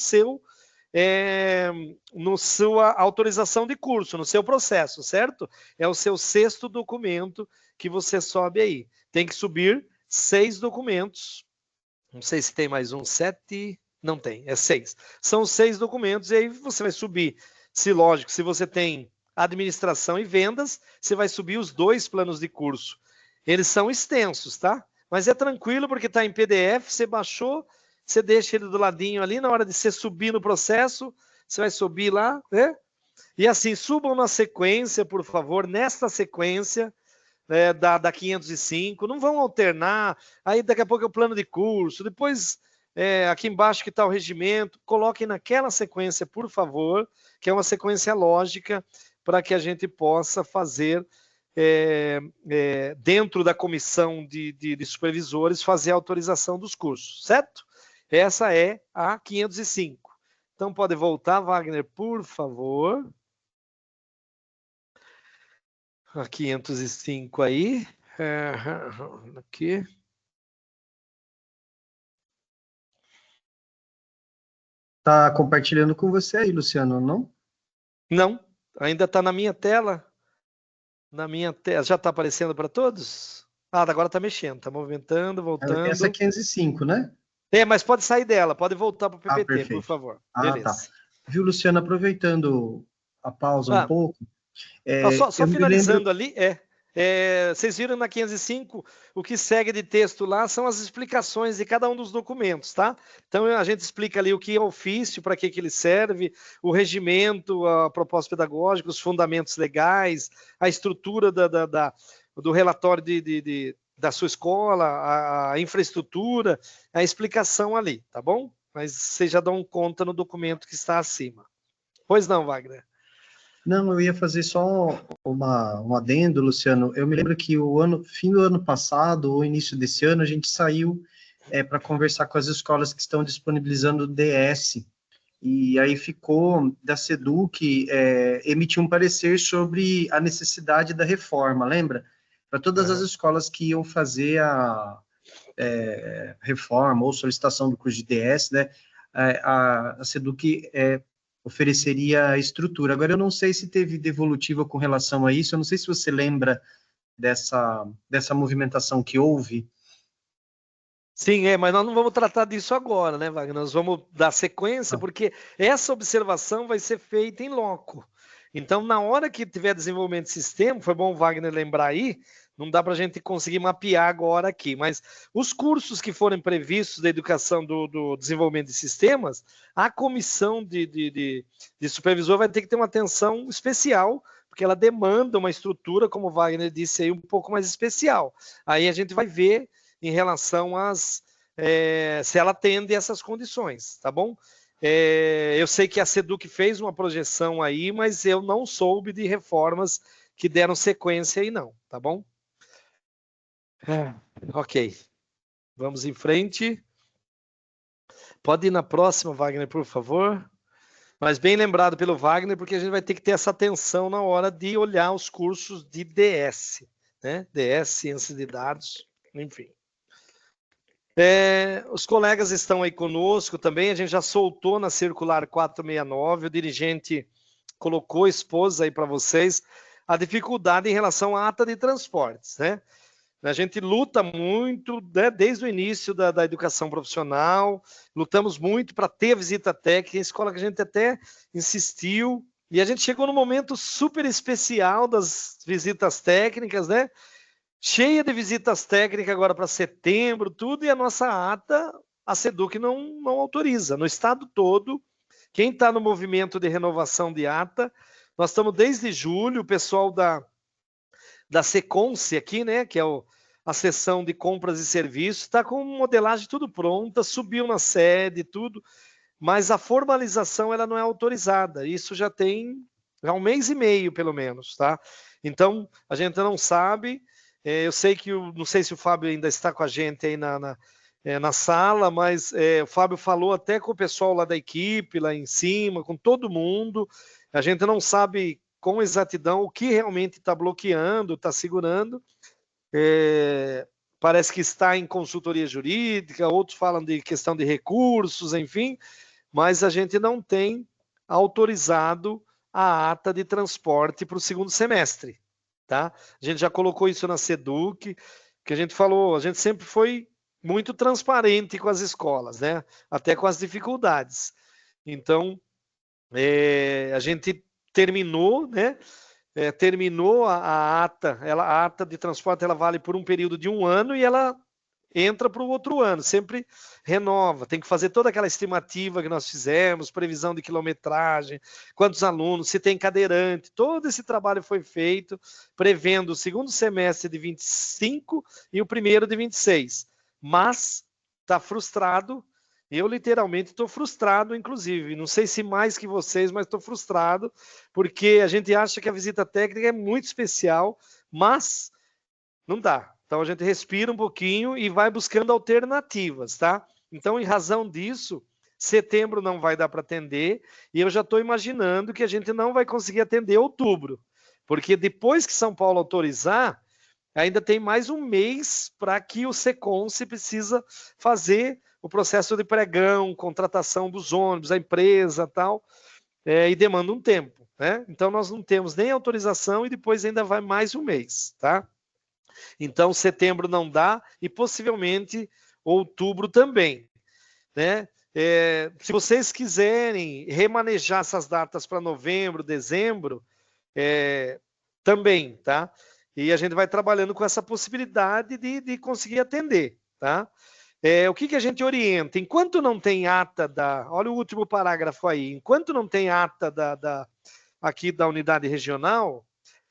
sua autorização de curso, no seu processo, certo? É o seu 6º documento que você sobe aí. Tem que subir 6 documentos. Não sei se tem mais um, 7. Não tem, é 6. São 6 documentos e aí você vai subir. Lógico, se você tem administração e vendas, você vai subir os 2 planos de curso. Eles são extensos, tá? Mas é tranquilo porque está em PDF, você baixou, você deixa ele do ladinho ali, na hora de você subir no processo, você vai subir lá, né? E assim, subam na sequência, por favor, nesta sequência da 505, não vão alternar, aí daqui a pouco é o plano de curso, depois aqui embaixo que está o regimento, coloquem naquela sequência, por favor, que é uma sequência lógica, para que a gente possa fazer dentro da comissão de supervisores, fazer a autorização dos cursos, certo? Essa é a 505. Então, pode voltar, Wagner, por favor. A 505 aí. Aqui. Tá compartilhando com você aí, Luciano, não? Não, ainda está na minha tela. Na minha tela. Já está aparecendo para todos? Agora está mexendo, está movimentando, voltando. Essa é 505, né? Mas pode sair dela, pode voltar para o PPT, perfeito. por favor. Beleza. Tá. Viu, Luciano, aproveitando a pausa um pouco. Só finalizando ali, Vocês viram na 505, o que segue de texto lá são as explicações de cada um dos documentos, tá? Então a gente explica ali o que é ofício, para que ele serve, o regimento, a propósito pedagógico, os fundamentos legais, a estrutura do relatório da sua escola, a infraestrutura, a explicação ali, tá bom? Mas vocês já dão conta no documento que está acima. Pois não, Wagner? Não, eu ia fazer só um adendo, Luciano. Eu me lembro que fim do ano passado, ou início desse ano, a gente saiu para conversar com as escolas que estão disponibilizando o DS. E aí ficou da SEDUC emitir um parecer sobre a necessidade da reforma, lembra? Para todas as escolas que iam fazer a reforma ou solicitação do curso de DS, né? A SEDUC ofereceria estrutura. Agora, eu não sei se teve devolutiva com relação a isso, eu não sei se você lembra dessa movimentação que houve. Sim, mas nós não vamos tratar disso agora, né, Wagner? Nós vamos dar sequência, porque essa observação vai ser feita em loco. Então, na hora que tiver desenvolvimento de sistema, foi bom o Wagner lembrar aí, não dá para a gente conseguir mapear agora aqui, mas os cursos que forem previstos da educação do desenvolvimento de sistemas, a comissão de supervisor vai ter que ter uma atenção especial, porque ela demanda uma estrutura, como o Wagner disse aí, um pouco mais especial. Aí a gente vai ver em relação se ela atende essas condições, tá bom? Eu sei que a SEDUC fez uma projeção aí, mas eu não soube de reformas que deram sequência aí não, tá bom? Ok, vamos em frente. Pode ir na próxima, Wagner, por favor. Mas bem lembrado pelo Wagner, porque a gente vai ter que ter essa atenção na hora de olhar os cursos de DS, né? DS, Ciência de Dados, enfim. Os colegas estão aí conosco também, a gente já soltou na circular 469, o dirigente colocou, expôs aí para vocês a dificuldade em relação à ata de transportes, né? A gente luta muito, né, desde o início da educação profissional, lutamos muito para ter a visita técnica, em escola que a gente até insistiu, e a gente chegou num momento super especial das visitas técnicas, né? Cheia de visitas técnicas agora para setembro, tudo, e a nossa ata, a SEDUC não autoriza. No estado todo, quem está no movimento de renovação de ata, nós estamos desde julho, o pessoal da Seconce aqui, né, que é a seção de compras e serviços, está com modelagem tudo pronta, subiu na sede, tudo, mas a formalização ela não é autorizada. Isso já tem um mês e meio, pelo menos, tá? Então, a gente não sabe. Eu sei que, não sei se o Fábio ainda está com a gente aí na sala, mas o Fábio falou até com o pessoal lá da equipe, lá em cima, com todo mundo. A gente não sabe com exatidão o que realmente está bloqueando, está segurando. Parece que está em consultoria jurídica, outros falam de questão de recursos, enfim, mas a gente não tem autorizado a ata de transporte para o segundo semestre, tá? A gente já colocou isso na SEDUC, que a gente falou, a gente sempre foi muito transparente com as escolas, né? Até com as dificuldades. Então, a gente terminou, né? Terminou a ata, a ata de transporte ela vale por um período de 1 ano e ela entra para o outro ano, sempre renova, tem que fazer toda aquela estimativa que nós fizemos, previsão de quilometragem, quantos alunos, se tem cadeirante, todo esse trabalho foi feito, prevendo o segundo semestre de 25 e o primeiro de 26, mas está frustrado. Eu, literalmente, estou frustrado, inclusive. Não sei se mais que vocês, mas estou frustrado, porque a gente acha que a visita técnica é muito especial, mas não dá. Então, a gente respira um pouquinho e vai buscando alternativas, tá? Então, em razão disso, setembro não vai dar para atender, e eu já estou imaginando que a gente não vai conseguir atender outubro, porque depois que São Paulo autorizar, ainda tem mais um mês para que o Seconce precisa fazer o processo de pregão, contratação dos ônibus, a empresa tal, e demanda um tempo, né? Então, nós não temos nem autorização e depois ainda vai mais um mês, tá? Então, setembro não dá e possivelmente outubro também, né? Se vocês quiserem remanejar essas datas para novembro, dezembro, também, tá? E a gente vai trabalhando com essa possibilidade de conseguir atender, tá? O que a gente orienta? Enquanto não tem ata olha o último parágrafo aí. Enquanto não tem ata aqui da unidade regional,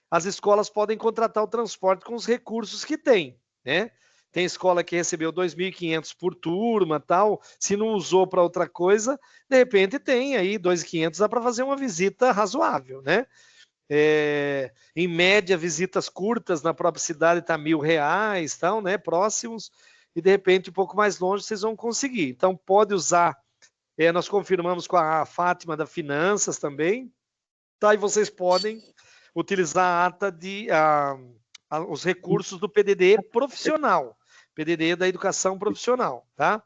as escolas podem contratar o transporte com os recursos que tem, né? Tem escola que recebeu 2.500 por turma, tal. Se não usou para outra coisa, de repente tem aí 2.500, dá para fazer uma visita razoável, né? Em média, visitas curtas na própria cidade está R$1.000, tal, né? Próximos, e de repente um pouco mais longe vocês vão conseguir. Então pode usar. Nós confirmamos com a Fátima da Finanças também, tá? E vocês podem utilizar a ata os recursos do PDD profissional, PDD da educação profissional, tá?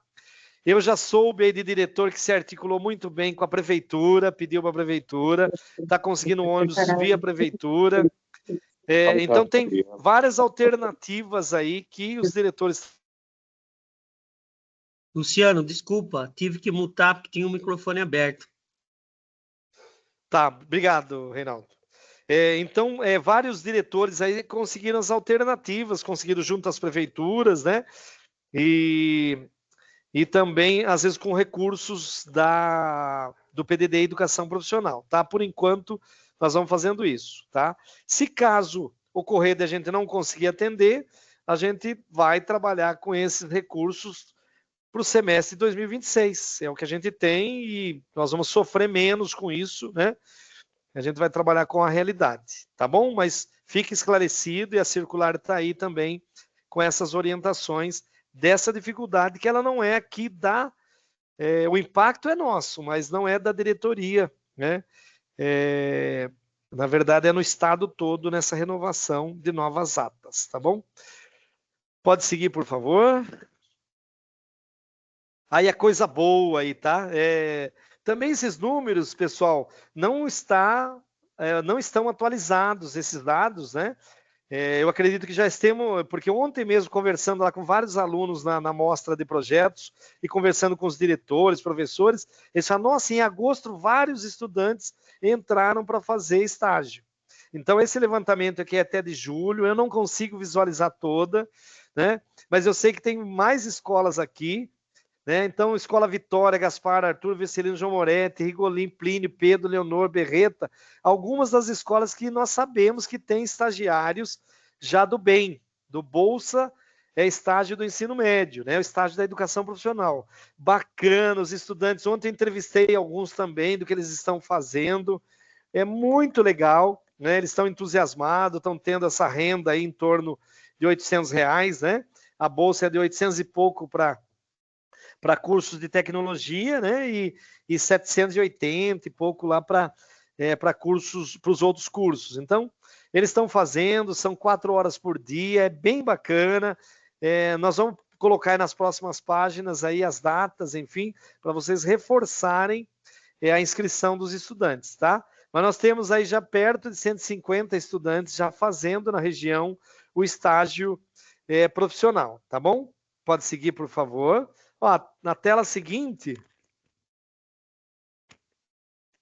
Eu já soube aí de diretor que se articulou muito bem com a prefeitura, pediu para a prefeitura, está conseguindo ônibus via prefeitura. Então tem várias alternativas aí que os diretores... Luciano, desculpa, tive que mutar porque tinha o microfone aberto. Tá, obrigado, Reinaldo. Então, vários diretores aí conseguiram as alternativas, conseguiram junto às prefeituras, né? E também, às vezes, com recursos do PDD Educação Profissional, tá? Por enquanto, nós vamos fazendo isso, tá? Se caso ocorrer de a gente não conseguir atender, a gente vai trabalhar com esses recursos para o semestre de 2026. É o que a gente tem e nós vamos sofrer menos com isso, né? A gente vai trabalhar com a realidade, tá bom? Mas fique esclarecido e a circular está aí também com essas orientações dessa dificuldade que ela não é aqui o impacto é nosso, mas não é da diretoria, né? Na verdade é no estado todo nessa renovação de novas atas, tá bom? Pode seguir, por favor. Aí a coisa boa aí, tá? Também esses números, pessoal, não estão atualizados esses dados, né? Eu acredito que já estemos, porque ontem mesmo conversando lá com vários alunos na mostra de projetos e conversando com os diretores, professores, eles falaram, nossa, em agosto vários estudantes entraram para fazer estágio. Então esse levantamento aqui é até de julho, eu não consigo visualizar toda, né? Mas eu sei que tem mais escolas aqui, né? Então, Escola Vitória, Gaspar, Arthur, Vecelino, João Moretti, Rigolim, Plínio, Pedro, Leonor, Berreta, algumas das escolas que nós sabemos que tem estagiários já do BEM, do Bolsa Estágio do Ensino Médio, né? O estágio da educação profissional. Bacana, os estudantes, ontem entrevistei alguns também do que eles estão fazendo, é muito legal, né? Eles estão entusiasmados, estão tendo essa renda aí em torno de R$800, né? A bolsa é de 800 e pouco para cursos de tecnologia, né? E 780 e pouco lá para cursos, para os outros cursos. Então, eles estão fazendo, são 4 horas por dia, é bem bacana. Nós vamos colocar aí nas próximas páginas aí as datas, enfim, para vocês reforçarem a inscrição dos estudantes, tá? Mas nós temos aí já perto de 150 estudantes já fazendo na região o estágio profissional, tá bom? Pode seguir, por favor. Ó, na tela seguinte,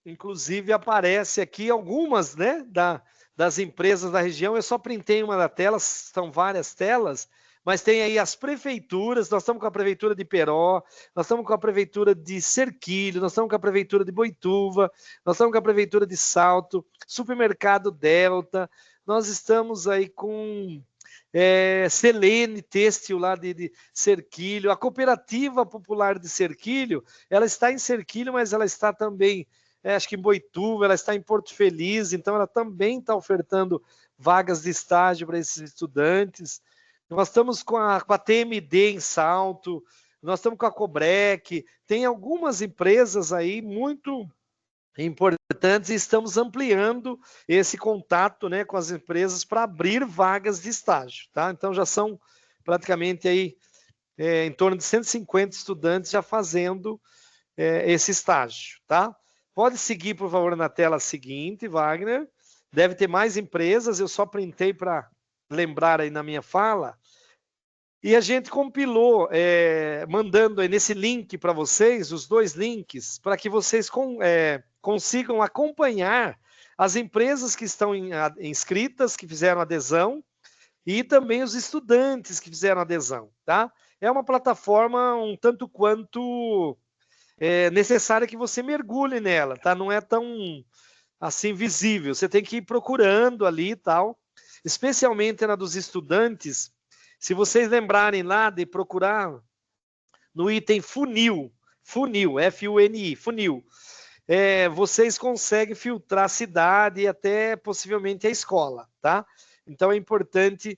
inclusive aparece aqui algumas, né, das empresas da região. Eu só printei uma da tela, são várias telas, mas tem aí as prefeituras. Nós estamos com a prefeitura de Peró, nós estamos com a prefeitura de Cerquilho, nós estamos com a prefeitura de Boituva, nós estamos com a prefeitura de Salto, Supermercado Delta, nós estamos aí com Selene Têxtil lá de Cerquilho, a Cooperativa Popular de Cerquilho, ela está em Cerquilho, mas ela está também, acho que em Boituva, ela está em Porto Feliz, então ela também está ofertando vagas de estágio para esses estudantes. Nós estamos com a TMD em Salto, nós estamos com a Cobrec, tem algumas empresas aí muito importantes e estamos ampliando esse contato, né, com as empresas para abrir vagas de estágio, tá? Então já são praticamente aí em torno de 150 estudantes já fazendo esse estágio, tá? Pode seguir, por favor, na tela seguinte, Wagner. Deve ter mais empresas, eu só printei para lembrar aí na minha fala. E a gente compilou, mandando aí nesse link para vocês, os 2 links, para que vocês consigam acompanhar as empresas que estão inscritas, que fizeram adesão, e também os estudantes que fizeram adesão, tá? É uma plataforma um tanto quanto necessária que você mergulhe nela, tá? Não é tão assim visível, você tem que ir procurando ali e tal, especialmente na dos estudantes. Se vocês lembrarem lá de procurar no item funil, F-U-N-I, funil, vocês conseguem filtrar a cidade e até possivelmente a escola, tá? Então é importante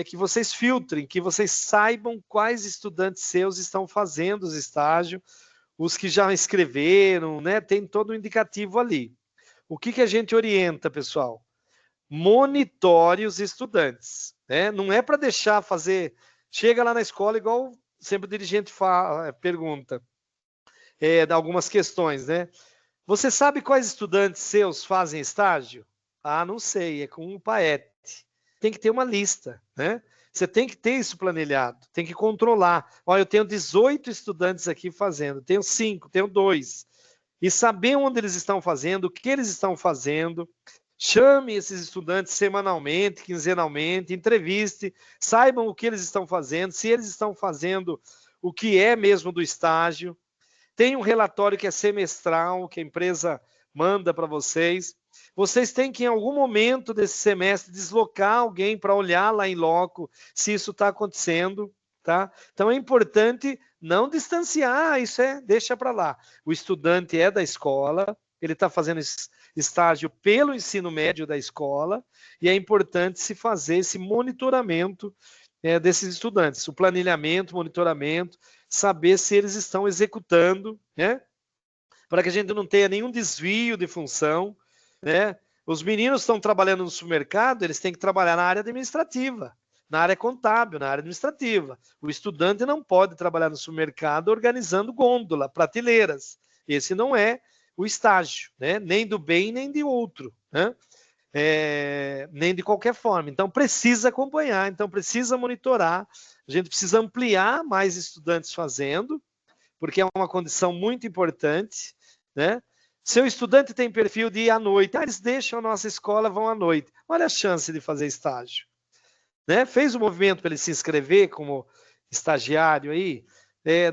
que vocês filtrem, que vocês saibam quais estudantes seus estão fazendo os estágios, os que já escreveram, né? Tem todo o indicativo ali. O que a gente orienta, pessoal? Monitore os estudantes, né? Não é para deixar fazer... Chega lá na escola, igual sempre o dirigente pergunta, algumas questões, né? Você sabe quais estudantes seus fazem estágio? Ah, não sei, é com o PAET. Tem que ter uma lista, né? Você tem que ter isso planilhado, tem que controlar. Olha, eu tenho 18 estudantes aqui fazendo, tenho 5, tenho 2. E saber onde eles estão fazendo, o que eles estão fazendo. Chame esses estudantes semanalmente, quinzenalmente, entreviste, saibam o que eles estão fazendo, se eles estão fazendo o que é mesmo do estágio. Tem um relatório que é semestral, que a empresa manda para vocês. Vocês têm que, em algum momento desse semestre, deslocar alguém para olhar lá em loco se isso está acontecendo, tá? Então é importante não distanciar, deixa para lá. O estudante é da escola, ele está fazendo estágio pelo ensino médio da escola, e é importante se fazer esse monitoramento desses estudantes, o planilhamento, monitoramento, saber se eles estão executando, né? Para que a gente não tenha nenhum desvio de função, né? Os meninos estão trabalhando no supermercado, eles têm que trabalhar na área administrativa, na área contábil, na área administrativa. O estudante não pode trabalhar no supermercado organizando gôndola, prateleiras. Esse não é o estágio, né? Nem do bem, nem de outro, né? Nem de qualquer forma. Então, precisa acompanhar, então precisa monitorar, a gente precisa ampliar mais estudantes fazendo, porque é uma condição muito importante, né? Seu estudante tem perfil de ir à noite, eles deixam a nossa escola, vão à noite. Olha a chance de fazer estágio, né? Fez o movimento para ele se inscrever como estagiário aí,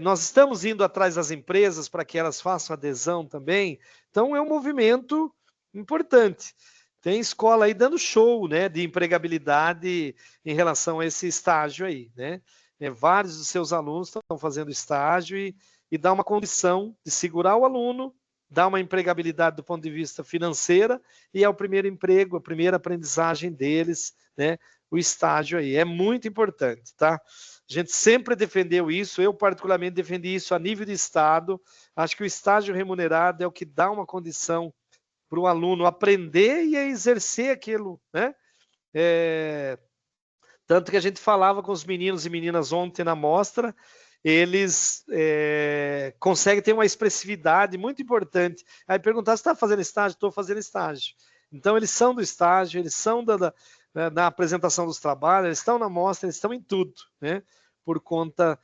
nós estamos indo atrás das empresas para que elas façam adesão também, então é um movimento importante. Tem escola aí dando show, né, de empregabilidade em relação a esse estágio aí, né? Vários dos seus alunos estão fazendo estágio e dá uma condição de segurar o aluno, dá uma empregabilidade do ponto de vista financeira e é o primeiro emprego, a primeira aprendizagem deles, né? O estágio aí é muito importante, tá? A gente sempre defendeu isso, eu particularmente defendi isso a nível de estado. Acho que o estágio remunerado é o que dá uma condição para o aluno aprender e exercer aquilo, né? Tanto que a gente falava com os meninos e meninas ontem na mostra, eles conseguem ter uma expressividade muito importante. Aí perguntar, você está fazendo estágio? Estou fazendo estágio. Então eles são do estágio, eles são da apresentação dos trabalhos, eles estão na mostra, eles estão em tudo, né? Por conta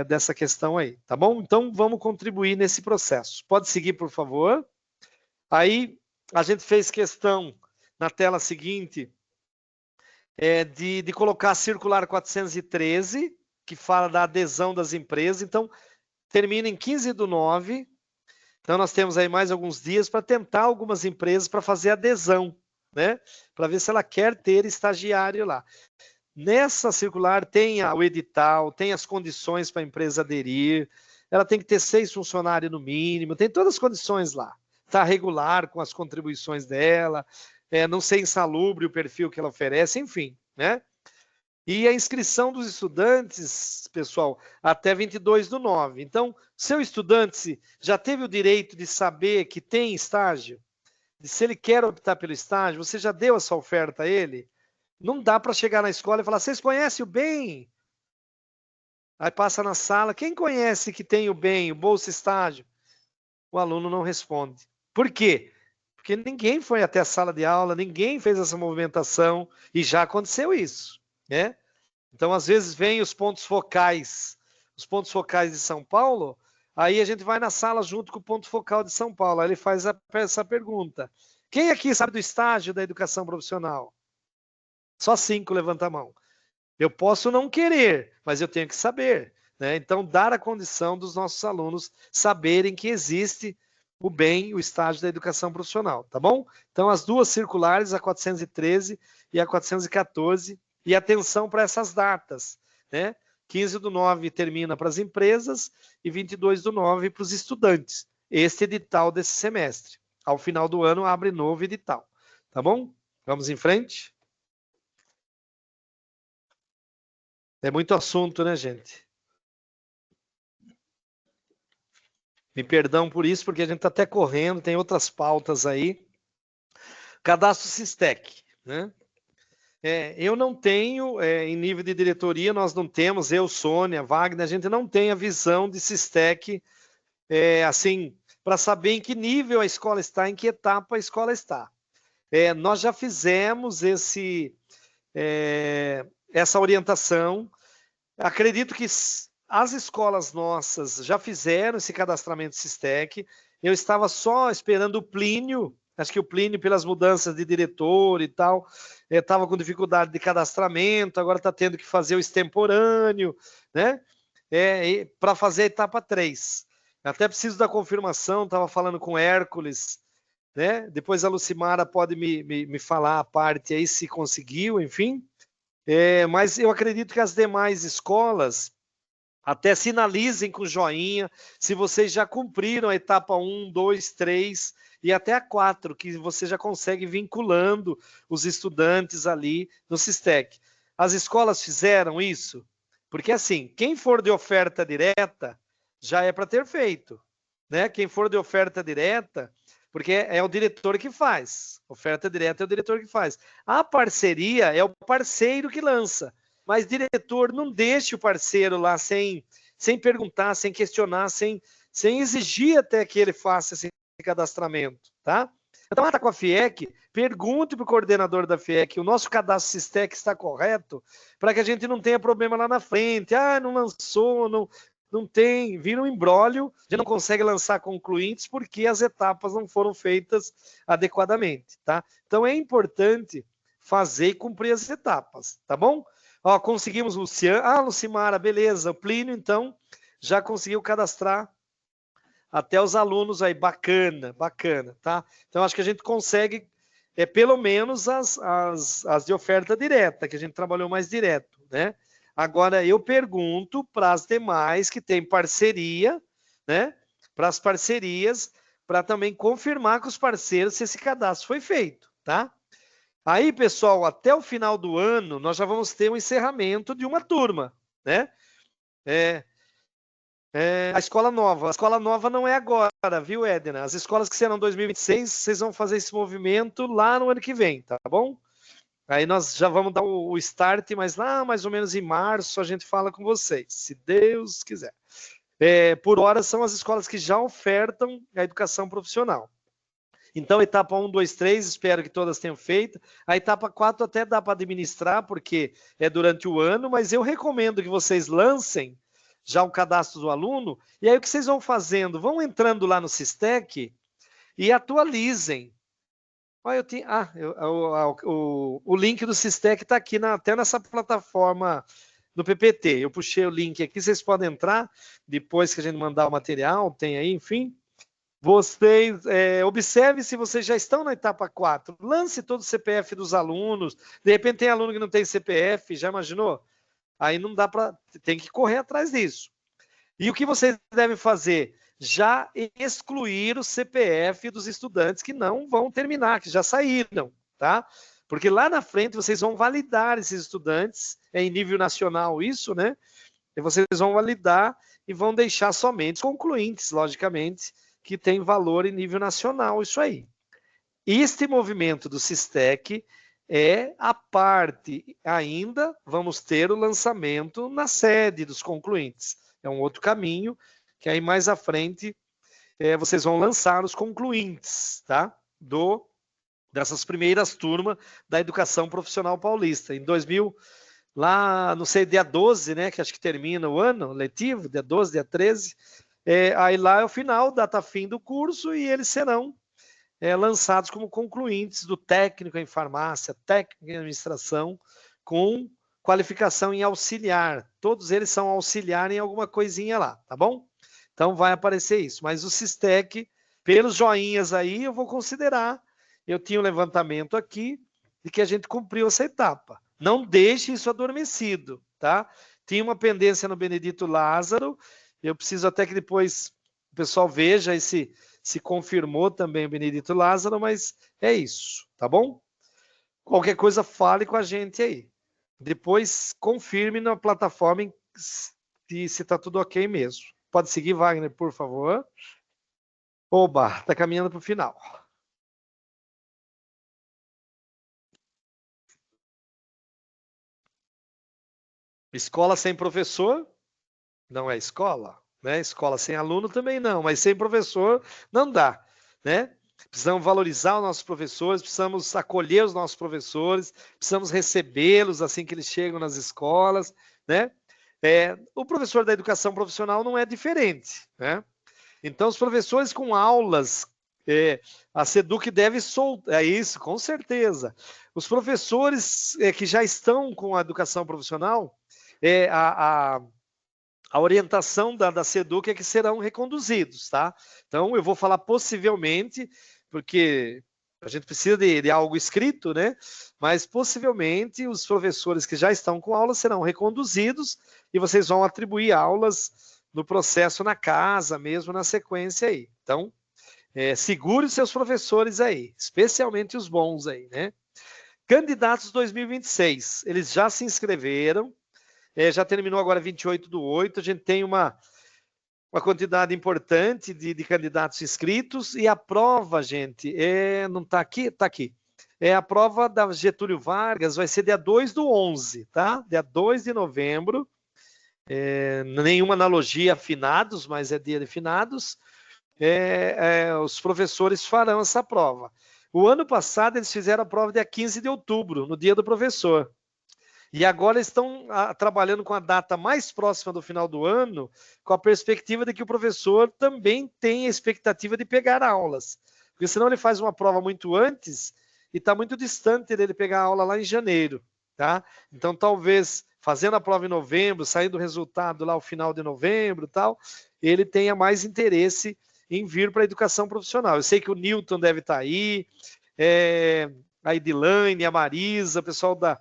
dessa questão aí, tá bom? Então vamos contribuir nesse processo. Pode seguir, por favor. Aí a gente fez questão na tela seguinte de colocar a circular 413, que fala da adesão das empresas. Então, termina em 15/9. Então, nós temos aí mais alguns dias para tentar algumas empresas para fazer adesão, né? Para ver se ela quer ter estagiário lá. Nessa circular tem o edital, tem as condições para a empresa aderir, ela tem que ter 6 funcionários no mínimo, tem todas as condições lá. Está regular com as contribuições dela, não ser insalubre o perfil que ela oferece, enfim, né? E a inscrição dos estudantes, pessoal, até 22/9. Então, seu estudante já teve o direito de saber que tem estágio, de se ele quer optar pelo estágio, você já deu essa oferta a ele? Não dá para chegar na escola e falar, vocês conhecem o bem? Aí passa na sala, quem conhece que tem o bem, o bolsa estágio? O aluno não responde. Por quê? Porque ninguém foi até a sala de aula, ninguém fez essa movimentação e já aconteceu isso, né? Então, às vezes, vem os pontos focais de São Paulo, aí a gente vai na sala junto com o ponto focal de São Paulo, aí ele faz essa pergunta. Quem aqui sabe do estágio da educação profissional? Só 5 levanta a mão. Eu posso não querer, mas eu tenho que saber, né? Então, dar a condição dos nossos alunos saberem que existe o bem, o estágio da educação profissional, tá bom? Então, as duas circulares, a 413 e a 414, e atenção para essas datas, né? 15/9 termina para as empresas e 22/9 para os estudantes. Este edital desse semestre. Ao final do ano, abre novo edital, tá bom? Vamos em frente? É muito assunto, né, gente? Me perdão por isso, porque a gente está até correndo, tem outras pautas aí. Cadastro Sistec, né? Eu não tenho, em nível de diretoria, nós não temos, eu, Sônia, Wagner, a gente não tem a visão de Sistec, assim, para saber em que nível a escola está, em que etapa a escola está. Nós já fizemos essa orientação. Acredito que as escolas nossas já fizeram esse cadastramento Sistec. Eu estava só esperando o Plínio. Acho que o Plínio, pelas mudanças de diretor e tal, estava com dificuldade de cadastramento, agora está tendo que fazer o extemporâneo, né? Para fazer a etapa 3. Até preciso da confirmação, estava falando com o Hércules, né? Depois a Lucimara pode me falar a parte aí, se conseguiu, enfim. Mas eu acredito que as demais escolas até sinalizem com joinha se vocês já cumpriram a etapa 1, 2, 3 e até a 4, que você já consegue vinculando os estudantes ali no Sistec. As escolas fizeram isso? Porque assim, quem for de oferta direta, já é para ter feito, né? Quem for de oferta direta, porque é o diretor que faz. Oferta direta é o diretor que faz. A parceria é o parceiro que lança. Mas diretor, não deixe o parceiro lá sem perguntar, sem questionar, sem exigir até que ele faça esse cadastramento, tá? Então, está com a FIEC, pergunte para o coordenador da FIEC, o nosso cadastro Sistec está correto, para que a gente não tenha problema lá na frente. Não lançou, não tem, vira um imbróglio, a gente não consegue lançar concluintes porque as etapas não foram feitas adequadamente, tá? Então, é importante fazer e cumprir as etapas, tá bom? Ó, conseguimos Luciana. Lucimara, beleza. O Plínio, então, já conseguiu cadastrar até os alunos aí. Bacana, bacana, tá? Então, acho que a gente consegue, pelo menos, as de oferta direta, que a gente trabalhou mais direto, né? Agora, eu pergunto para as demais que têm parceria, né? Para as parcerias, para também confirmar com os parceiros se esse cadastro foi feito, tá? Aí, pessoal, até o final do ano, nós já vamos ter um encerramento de uma turma, né? A escola nova. A escola nova não é agora, viu, Edna? As escolas que serão 2026, vocês vão fazer esse movimento lá no ano que vem, tá bom? Aí nós já vamos dar o start, mas lá mais ou menos em março a gente fala com vocês, se Deus quiser. Por hora são as escolas que já ofertam a educação profissional. Então, etapa 1, 2, 3, espero que todas tenham feito. A etapa 4 até dá para administrar, porque é durante o ano, mas eu recomendo que vocês lancem já o cadastro do aluno, e aí o que vocês vão fazendo? Vão entrando lá no Sistec e atualizem. Olha, o link do Sistec está aqui, até nessa plataforma do PPT. Eu puxei o link aqui, vocês podem entrar, depois que a gente mandar o material, tem aí, enfim. Vocês observe se vocês já estão na etapa 4. Lance todo o CPF dos alunos. De repente tem aluno que não tem CPF, já imaginou? Aí não dá para... Tem que correr atrás disso. E o que vocês devem fazer? Já excluir o CPF dos estudantes que não vão terminar, que já saíram, tá? Porque lá na frente vocês vão validar esses estudantes, em nível nacional isso, né? E vocês vão validar e vão deixar somente os concluintes, logicamente, que tem valor em nível nacional, isso aí. Este movimento do Sistec é a parte, ainda vamos ter o lançamento na sede dos concluintes. É um outro caminho, que aí mais à frente vocês vão lançar os concluintes, tá? Dessas primeiras turmas da educação profissional paulista. Em 2000, lá, não sei, dia 12, né, que acho que termina o ano letivo, dia 12, dia 13, aí lá é o final, data fim do curso, e eles serão lançados como concluintes do técnico em farmácia, técnico em administração, com qualificação em auxiliar. Todos eles são auxiliar em alguma coisinha lá, tá bom? Então vai aparecer isso. Mas o Sistec, pelos joinhas aí, eu vou considerar. Eu tinha um levantamento aqui de que a gente cumpriu essa etapa. Não deixe isso adormecido, tá? Tinha uma pendência no Benedito Lázaro. Eu preciso até que depois o pessoal veja e se confirmou também o Benedito Lázaro, mas é isso, tá bom? Qualquer coisa, fale com a gente aí. Depois, confirme na plataforma se está tudo ok mesmo. Pode seguir, Wagner, por favor. Oba, está caminhando para o final. Escola sem professor não é escola, né? Escola sem aluno também não, mas sem professor não dá, né? Precisamos valorizar os nossos professores, precisamos acolher os nossos professores, precisamos recebê-los assim que eles chegam nas escolas, né? O professor da educação profissional não é diferente, né? Então, os professores com aulas, a SEDUC deve soltar, isso, com certeza. Os professores que já estão com a educação profissional, a orientação da SEDUC é que serão reconduzidos, tá? Então, eu vou falar possivelmente, porque a gente precisa de algo escrito, né? Mas possivelmente os professores que já estão com aulas serão reconduzidos e vocês vão atribuir aulas no processo na casa, mesmo na sequência aí. Então, segure os seus professores aí, especialmente os bons aí, né? Candidatos 2026, eles já se inscreveram, já terminou agora 28/8, a gente tem uma quantidade importante de candidatos inscritos, e a prova, gente, não está aqui? Está aqui. A prova da Getúlio Vargas vai ser dia 2/11, tá? Dia 2 de novembro, nenhuma analogia a finados, mas é dia de finados. Os professores farão essa prova. O ano passado eles fizeram a prova dia 15 de outubro, no dia do professor. E agora estão trabalhando com a data mais próxima do final do ano, com a perspectiva de que o professor também tem a expectativa de pegar aulas. Porque senão ele faz uma prova muito antes e está muito distante dele pegar a aula lá em janeiro, tá? Então, talvez, fazendo a prova em novembro, saindo o resultado lá ao final de novembro e tal, ele tenha mais interesse em vir para a educação profissional. Eu sei que o Newton deve estar aí, a Edilane, a Marisa, o pessoal da...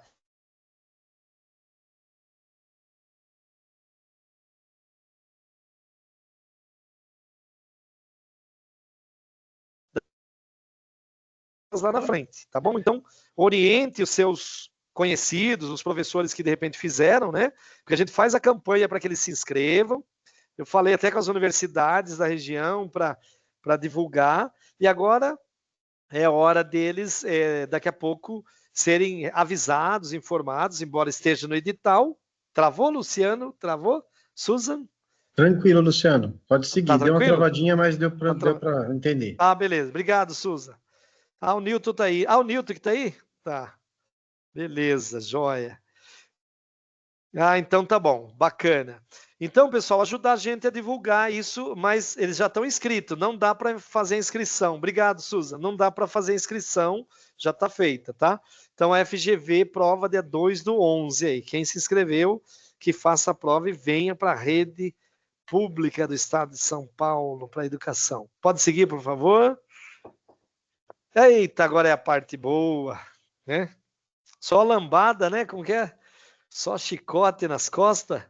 lá na frente, tá bom? Então, oriente os seus conhecidos, os professores que de repente fizeram, né? Porque a gente faz a campanha para que eles se inscrevam. Eu falei até com as universidades da região para divulgar, e agora é hora deles, daqui a pouco, serem avisados, informados, embora esteja no edital. Travou, Luciano? Travou? Susan? Tranquilo, Luciano. Pode seguir. Tá deu uma tranquilo? travadinha, mas deu para entender. Ah, beleza. Obrigado, Susan. O Newton tá aí. O Newton que tá aí? Tá. Beleza, joia. Então tá bom, bacana. Então, pessoal, ajudar a gente a divulgar isso, mas eles já estão inscritos, não dá para fazer inscrição. Obrigado, Susan. Não dá para fazer inscrição, já está feita, tá? Então, a FGV prova dia 2/11 aí. Quem se inscreveu, que faça a prova e venha para a rede pública do Estado de São Paulo para a educação. Pode seguir, por favor? Eita, agora é a parte boa, né? Só lambada, né? Como que é? Só chicote nas costas.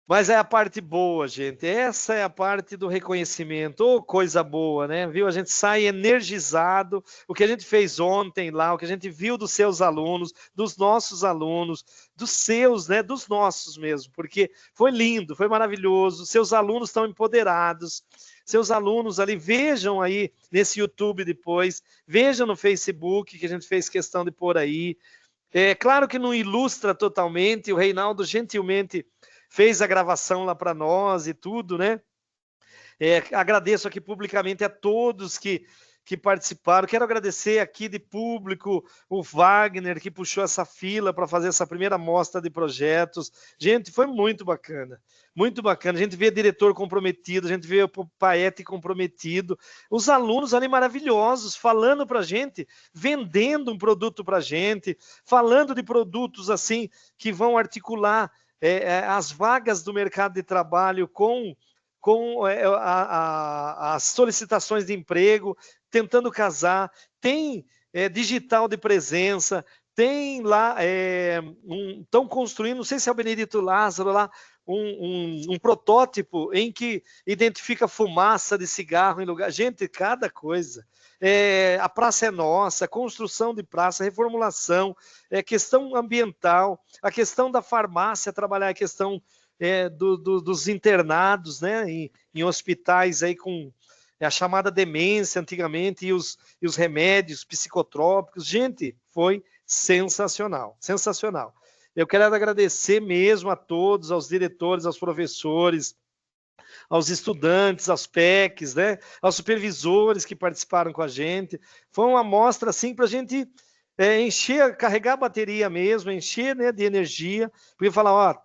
Mas é a parte boa, gente. Essa é a parte do reconhecimento. Oh, coisa boa, né? Viu? A gente sai energizado. O que a gente fez ontem lá, o que a gente viu dos seus alunos, dos nossos alunos, dos seus, né? Dos nossos mesmo. Porque foi lindo, foi maravilhoso. Seus alunos estão empoderados. Seus alunos ali, vejam aí nesse YouTube depois, vejam no Facebook, que a gente fez questão de pôr aí. Claro que não ilustra totalmente, o Reinaldo gentilmente fez a gravação lá para nós e tudo, né? Agradeço aqui publicamente a todos que que participaram. Quero agradecer aqui de público o Wagner, que puxou essa fila para fazer essa primeira mostra de projetos. Gente, foi muito bacana. Muito bacana. A gente vê diretor comprometido, a gente vê o Paete comprometido. Os alunos ali maravilhosos, falando para a gente, vendendo um produto para a gente, falando de produtos assim que vão articular as vagas do mercado de trabalho com as solicitações de emprego, tentando casar, tem digital de presença, tem lá, estão construindo, não sei se é o Benedito Lázaro lá, um protótipo em que identifica fumaça de cigarro em lugar. Gente, cada coisa. A praça é nossa, construção de praça, reformulação, questão ambiental, a questão da farmácia, trabalhar a questão dos internados, né, em hospitais aí com a chamada demência antigamente e os remédios psicotrópicos. Gente, foi sensacional, sensacional. Eu quero agradecer mesmo a todos, aos diretores, aos professores, aos estudantes, aos PECs, né, aos supervisores que participaram com a gente. Foi uma amostra assim para a gente encher, carregar a bateria mesmo, encher, né, de energia, porque falar, ó,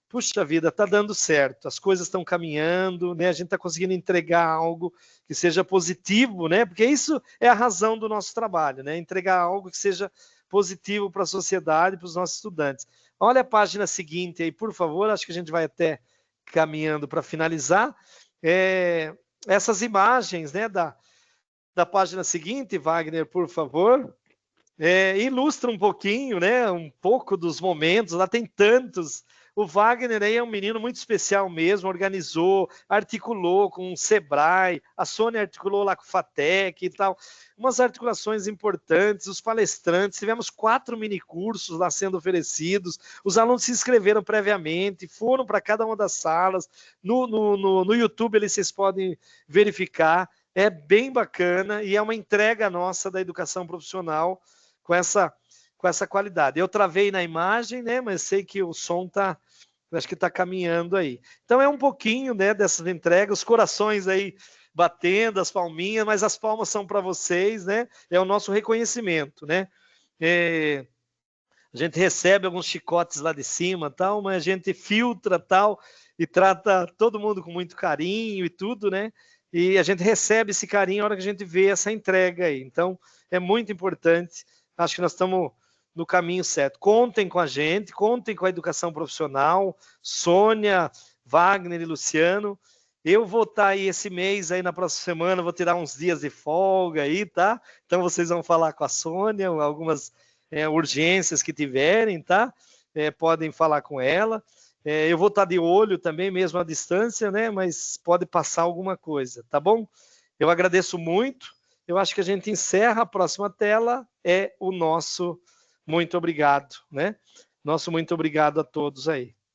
puxa vida, está dando certo, as coisas estão caminhando, né? A gente está conseguindo entregar algo que seja positivo, né? Porque isso é a razão do nosso trabalho, né? Entregar algo que seja positivo para a sociedade, para os nossos estudantes. Olha a página seguinte aí, por favor, acho que a gente vai até caminhando para finalizar. Essas imagens, né, da página seguinte, Wagner, por favor, ilustra um pouquinho, né, um pouco dos momentos, lá tem tantos. O Wagner aí é um menino muito especial mesmo, organizou, articulou com o Sebrae, a Sônia articulou lá com o FATEC e tal, umas articulações importantes, os palestrantes, tivemos 4 minicursos lá sendo oferecidos, os alunos se inscreveram previamente, foram para cada uma das salas, no YouTube vocês podem verificar, é bem bacana e é uma entrega nossa da educação profissional com essa qualidade. Eu travei na imagem, né, mas sei que o som acho que está caminhando aí. Então é um pouquinho, né, dessas entregas, os corações aí batendo, as palminhas, mas as palmas são para vocês, né? É o nosso reconhecimento, né? A gente recebe alguns chicotes lá de cima, tal, mas a gente filtra, tal, e trata todo mundo com muito carinho e tudo, né? E a gente recebe esse carinho na hora que a gente vê essa entrega aí. Então é muito importante. Acho que nós estamos no caminho certo. Contem com a gente, contem com a educação profissional, Sônia, Wagner e Luciano. Eu vou estar aí esse mês, aí na próxima semana, vou tirar uns dias de folga aí, tá? Então vocês vão falar com a Sônia, algumas urgências que tiverem, tá? Podem falar com ela. Eu vou estar de olho também, mesmo à distância, né? Mas pode passar alguma coisa, tá bom? Eu agradeço muito. Eu acho que a gente encerra. A próxima tela é o nosso muito obrigado, né? Nosso muito obrigado a todos aí.